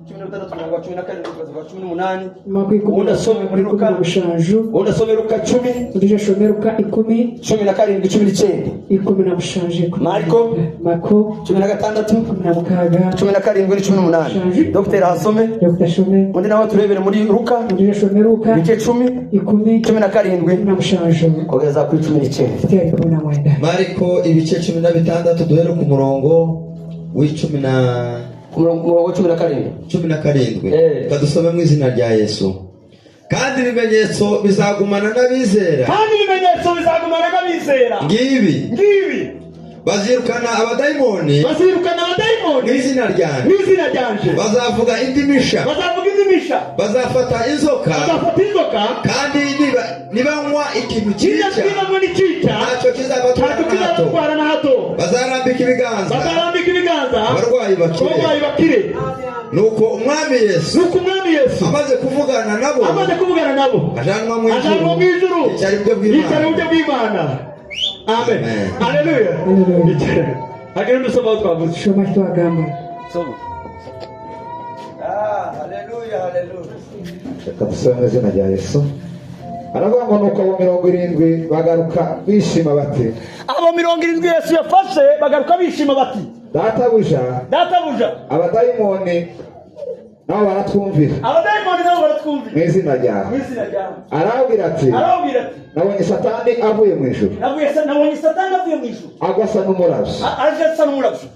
16:17-18 Ubundi asome muri Luka bushanju ubundi asome Luka 10 ndije shome Luka 10 17-19 10 na bushanje Marko 16 17-18 Dr. Hasome Dr. Shome undi nawe turebere muri Luka ndije shome Luka ibice 10 17 na bushanje kugeza ku 19 tayari kubona mwenda Marko ibice 16 duhere ku murongo w'icumi na umurongo 17 kadusome mu izina rya Yesu. Kandi ibimenyetso bizagumana n'abizera ngibi bazirukana abadayimoni mu izina ryanje bazavuga indimi nshya bazafata inzoka kandi nibanywa ikintu cyica ntacyo kizabatwara na hato bazarambika ibiganza abarwayi bakire nuko umwami Yesu amaze kuvugana nabo ajanwa mu ijuru icyari bw'Imana. Amen. Haleluya. Hagenda dusoma twavuze. Shoma twagamba. Soma. Haleluya. Reka dusome mu izina rya Yesu. Aravuga ngo nuko abo 70 bagaruka bishima bati abo 70 Yesu yafashe bagaruka bishima bati databuja abadayimoni nabo baratwumvira mu izina ryawe arabwira ati nabonye satani avuye mu ijuru agasa n'umuravyi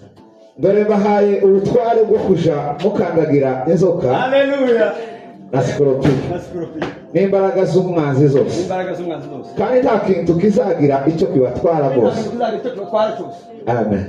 dore bahaye ubutware bwo kuja mukandagira inzoka na sikoropiyo n'imbaraga z'umwanzi zose kandi nta kintu kizagira icyo kibatwara rwose. Amen.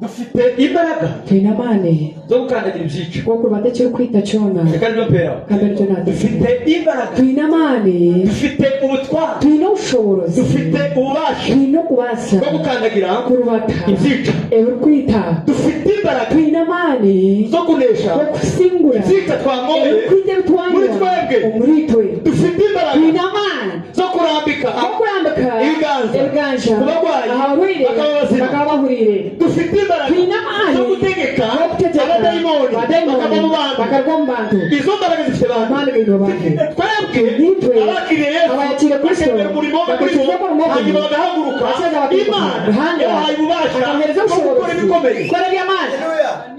dufite imbaraga tuinamane zo gukandagira ibyica kuko badacyo kwita cyona reka niba mpera kambere tuna dufite imbaraga tuinamane dufite ubutwari tuino ushoborozi dufite ububasha tuino kubasa bwo gukandagira kurubata ibyica erukwita dufite imbaraga tuinamane zo kunesha okusingura ibyica twangoye erukwita bitwanya muri twebwe umuritwe dufite imbaraga tuinamane zo kurambika okurambika ibiganza ku barwayi abarwayi bakaba bahurire dufite imbaraga tuinamane zo gutegeka gutegeka abadayimoni bakava mu bantu bakarwa mu bantu izo mbaraga zifite abantu Imana ino bantu twebwe abakiriye Yesu abakiriye Kristo bakemera umurimo we muri bo hanyuma bagahaguruka Imana yabahaye ububasha bwo gukora ibikomeye kora by'Imana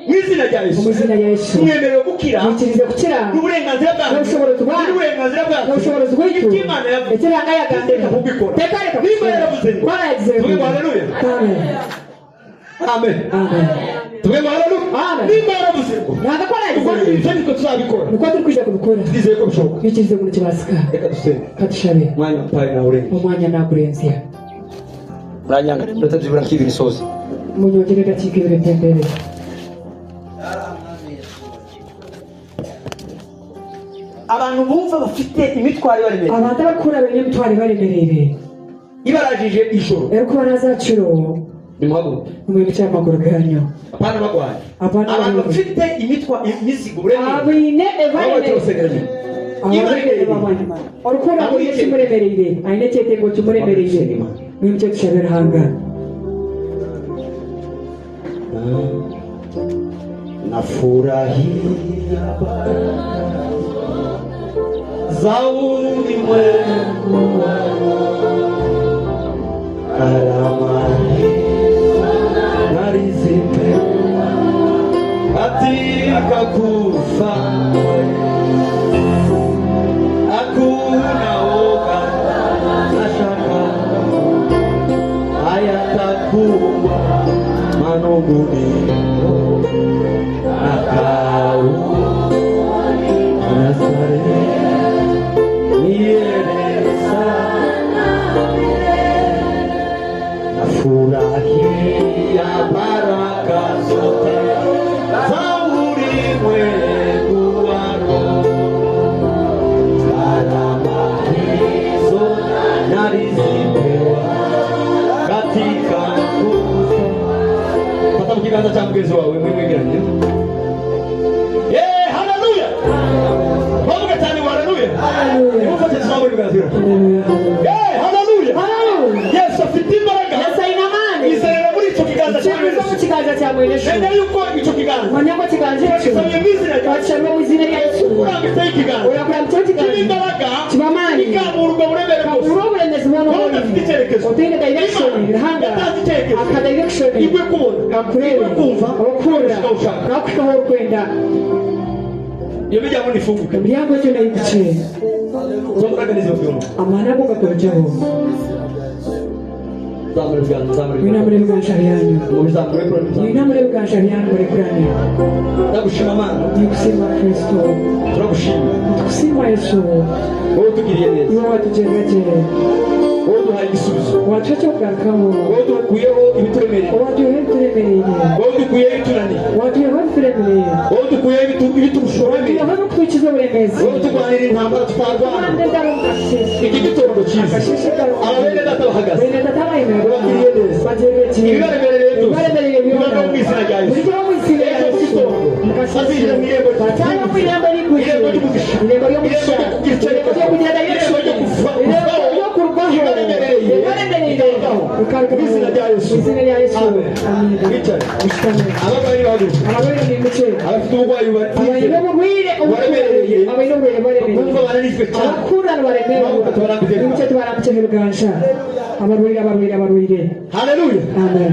mu izina rya Yesu mu izina rya Yesu mwemerewe gukira mukirize gukira n'uburenganzira bwanyu n'ubushobozi bwanyu n'uburenganzira bwanyu n'ubushobozi bw'icyo ibyo Imana yavuze ndetse yagandika kubikora reka reka niba yaravuze ngo twaragize tuvuge ngo haleluya amen amen amen tuvuge ngo haleluya Amen. niba yaravuze ngo ntabwo ubwo twaragize ibyo niko tuzabikora nuko turi kwija kubikora twizeye ko bishoboka bikirize mu kibasika reka dusenge katushabe mwanya mpari na urenga umwanya nakurenzia muranyanga ndetse byibura nk'ibiri soze munyongere dakika ibiri tembere abantu bumva bafite imitwaro ibaremereye abantu bakura bene mutware baremerere ibarajije ijoro ariko barazaciro nimuhaguruke mu bice y'amaguru ganyo apana bagwaye Apana abantu bagwaye. bafite imizigo uremereye abine baba ebaremere baterusegeranye abaremerere babanyuma urukundo ngo Yesu muremerere aine cyete ngo tumuremereye mu bice tushabera hanga nafurahia za ulimwengu alama nalizipewa katika kufa hakuna woga na shaka hayatakuwa manunguniko akau Nazareth niereza nafurahia baraka zote za ulimwengu wa roho salama hizo nalizipewa katika kufa pata mu kiganza cya mugenzi wawe mwegeranye haleluya bavuga cyane haleluya nimufate ijambo ry'ubwazira haleluya Yesu afite imbaraga Yesu aina amani izerera muri icyo kiganza cya cyangwa mu kiganza cya mwene shu mbere yuko icyo kiganza manyako kiganza cyo gisabye mu izina rya twacamo mu izina rya Yesu urambitseho ikiganza urakurambitseho ikiganza cy'imbaraga kibamani ikamurwa buremere bwose uroburemezi Kubona bw'amahoro afite icyerekezo utinde direction irahanga yatanze icyerekezo aka direction igwe kubona akurebe igwe kumva abakunda ukawushaka nakushikaho urukwenda iyo bijyamo n'ifunguka emilyango cyo nayiguce zo mbaraga nizo byumva amana go gakojaho zamura ibiganza zamura wina muri bwansha yanyu mu bizamure kuri wina muri bwansha yanyu muri kurani ndagushima Mana nikusima Kristo turagushima tukusima Yesu wowe utugiriye neza iyo watujegeje wowe uduhaye igisubizo watucho kugarukamo wowe dukuyeho ibituremereye watuhe turemereye wowe dukuyeho ibitunaniye watuhe turemereye wowe dukuyeho ibiturushorameye watuhe kutwikiza uburemezi wowe turwanira intambara tutarwana kandi ndaruka iki gitondo cyiza ababene data bahagaze bene tatamayime ubagiriye neza bajegeje ibibaremereye byose ibibaremereye bibaga mu izina rya Yesu buryo mu izina rya Yesu Yesu Kristo azinjira mu irembo batanga mu irembo ry'ikuzimu irembo ry'umugisha irembo ry'umugisha irembo ryo kugenda Yesu irembo ryo irembo ryo kurwaho ibibaremereye ukaruka mu izina rya Yesu mu izina rya Yesu Amen. amina Bicaye. mushikame abarwayi bahaguruka ababere ni muce abafite uburwayi abayino bubwire baremereye abayino bubwire baremereye bumva baranizwe cyane abakurana baremereye nimuce tubarambike herugansha abarwire haleluya amen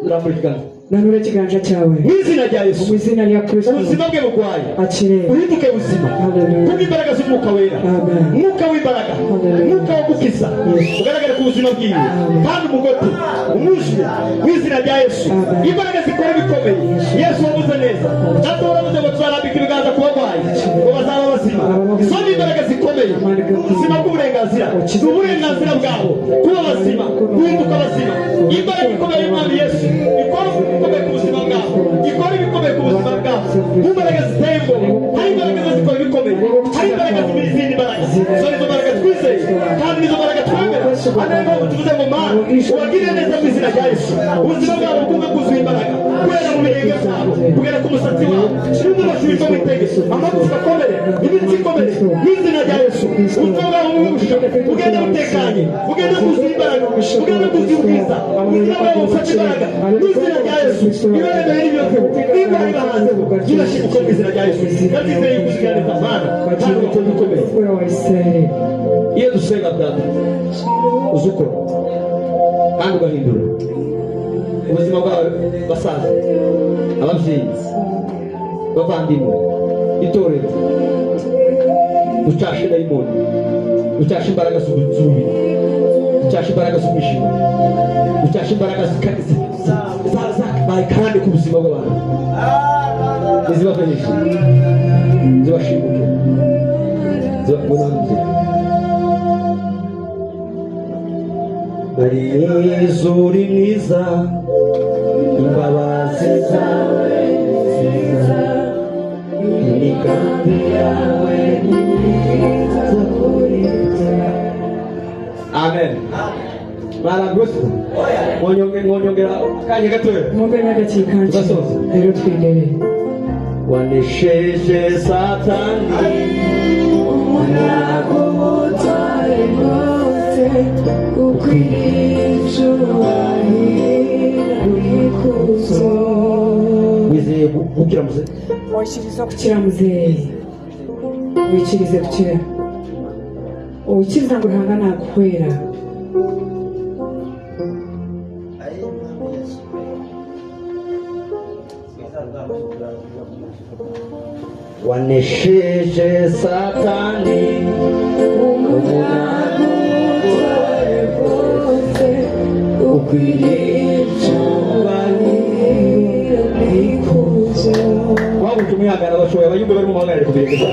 urambura ikiganza nanure ikiganza cyawe mu izina rya Yesu mu izina rya Kristo ubuzima bwe burwaye akire uhinduke buzima Haleluya. kubw'imbaraga z'umwuka wera Amen. umwuka w'imbaraga Haleluya. umwuka wo gukiza Yes. ugaragare ku buzima bwiwe kandi umugote umwuzuye mu izina rya Yesu Amen. imbaraga zikora bikomeye Yesu wavuze neza natwe uravuze ngo tuzarambika ibiganza ku barwayi ngo bazaba bazima izo ni imbaraga zikomeye ubuzima bw'uburenganzira ni uburenganzira bwabo kuba bazima guhinduka bazima imbaraga ikomeye y'umwami Yesu ikora ibikomeye ku buzima bwabo ikora ibikomeye ku buzima bwabo imbaraga ziteye ubwoba hari imbaraga zo zikora ibikomeye hari imbaraga zimira izindi mbaraga zo nizo mbaraga twizeye kandi nizo mbaraga twemera hano tuvuze ngo mana ubagirire neza mu izina rya Yesu ubuzima bwabo bwumve bwuzuye imbaraga guhera mu birenge byabo kugera ku musatsi wabo n'undi basubizwa mu itegeko amagufwa akomeye imitsi ikomeye mu izina rya Yesu ubuzima bwabo bwuje bugenda butekanye bugenda bwuzuye imbaraga bugenda bwuzuye ubwiza ubuzima bwabo bufata imbaraga mu izina rya Yesu ibaremeye n'ibyote niba ari bahanze ginashibuka mu izina rya Yesu ndizeye kuzigana neza mana kandi ukuntu ukomeye iyo dusenga data uzukora kandi ugahindura ubuzima bwawe basaza ababyeyi bavandimwe itorero ducashe dayimoni ducashe imbaraga z'ubuzima ducashe imbaraga z'umwijima ducashe imbaraga zakabaye kandi ku buzima bw'abantu nizibafanyishe zibashimuke zibakunanize uri mwiza uri mwiza imbabazi zawe nziza imigambi yawe ni myiza kuri twe amen baragose mwonyongera akanya gatoya mwongere n'agakiri kanshi rero twirebe wanesheje satani umunago utari bwose ukwiriye wikuzo wizeye gukira muze wikiriza gukira muzehe wikirize gukira wikiriza ngo ruhanga naguhwera wanesheje satani umunago utari bwose ukwiriye waba utumwihangana bashoboye abayumbe bari mu mahanga ari kubireka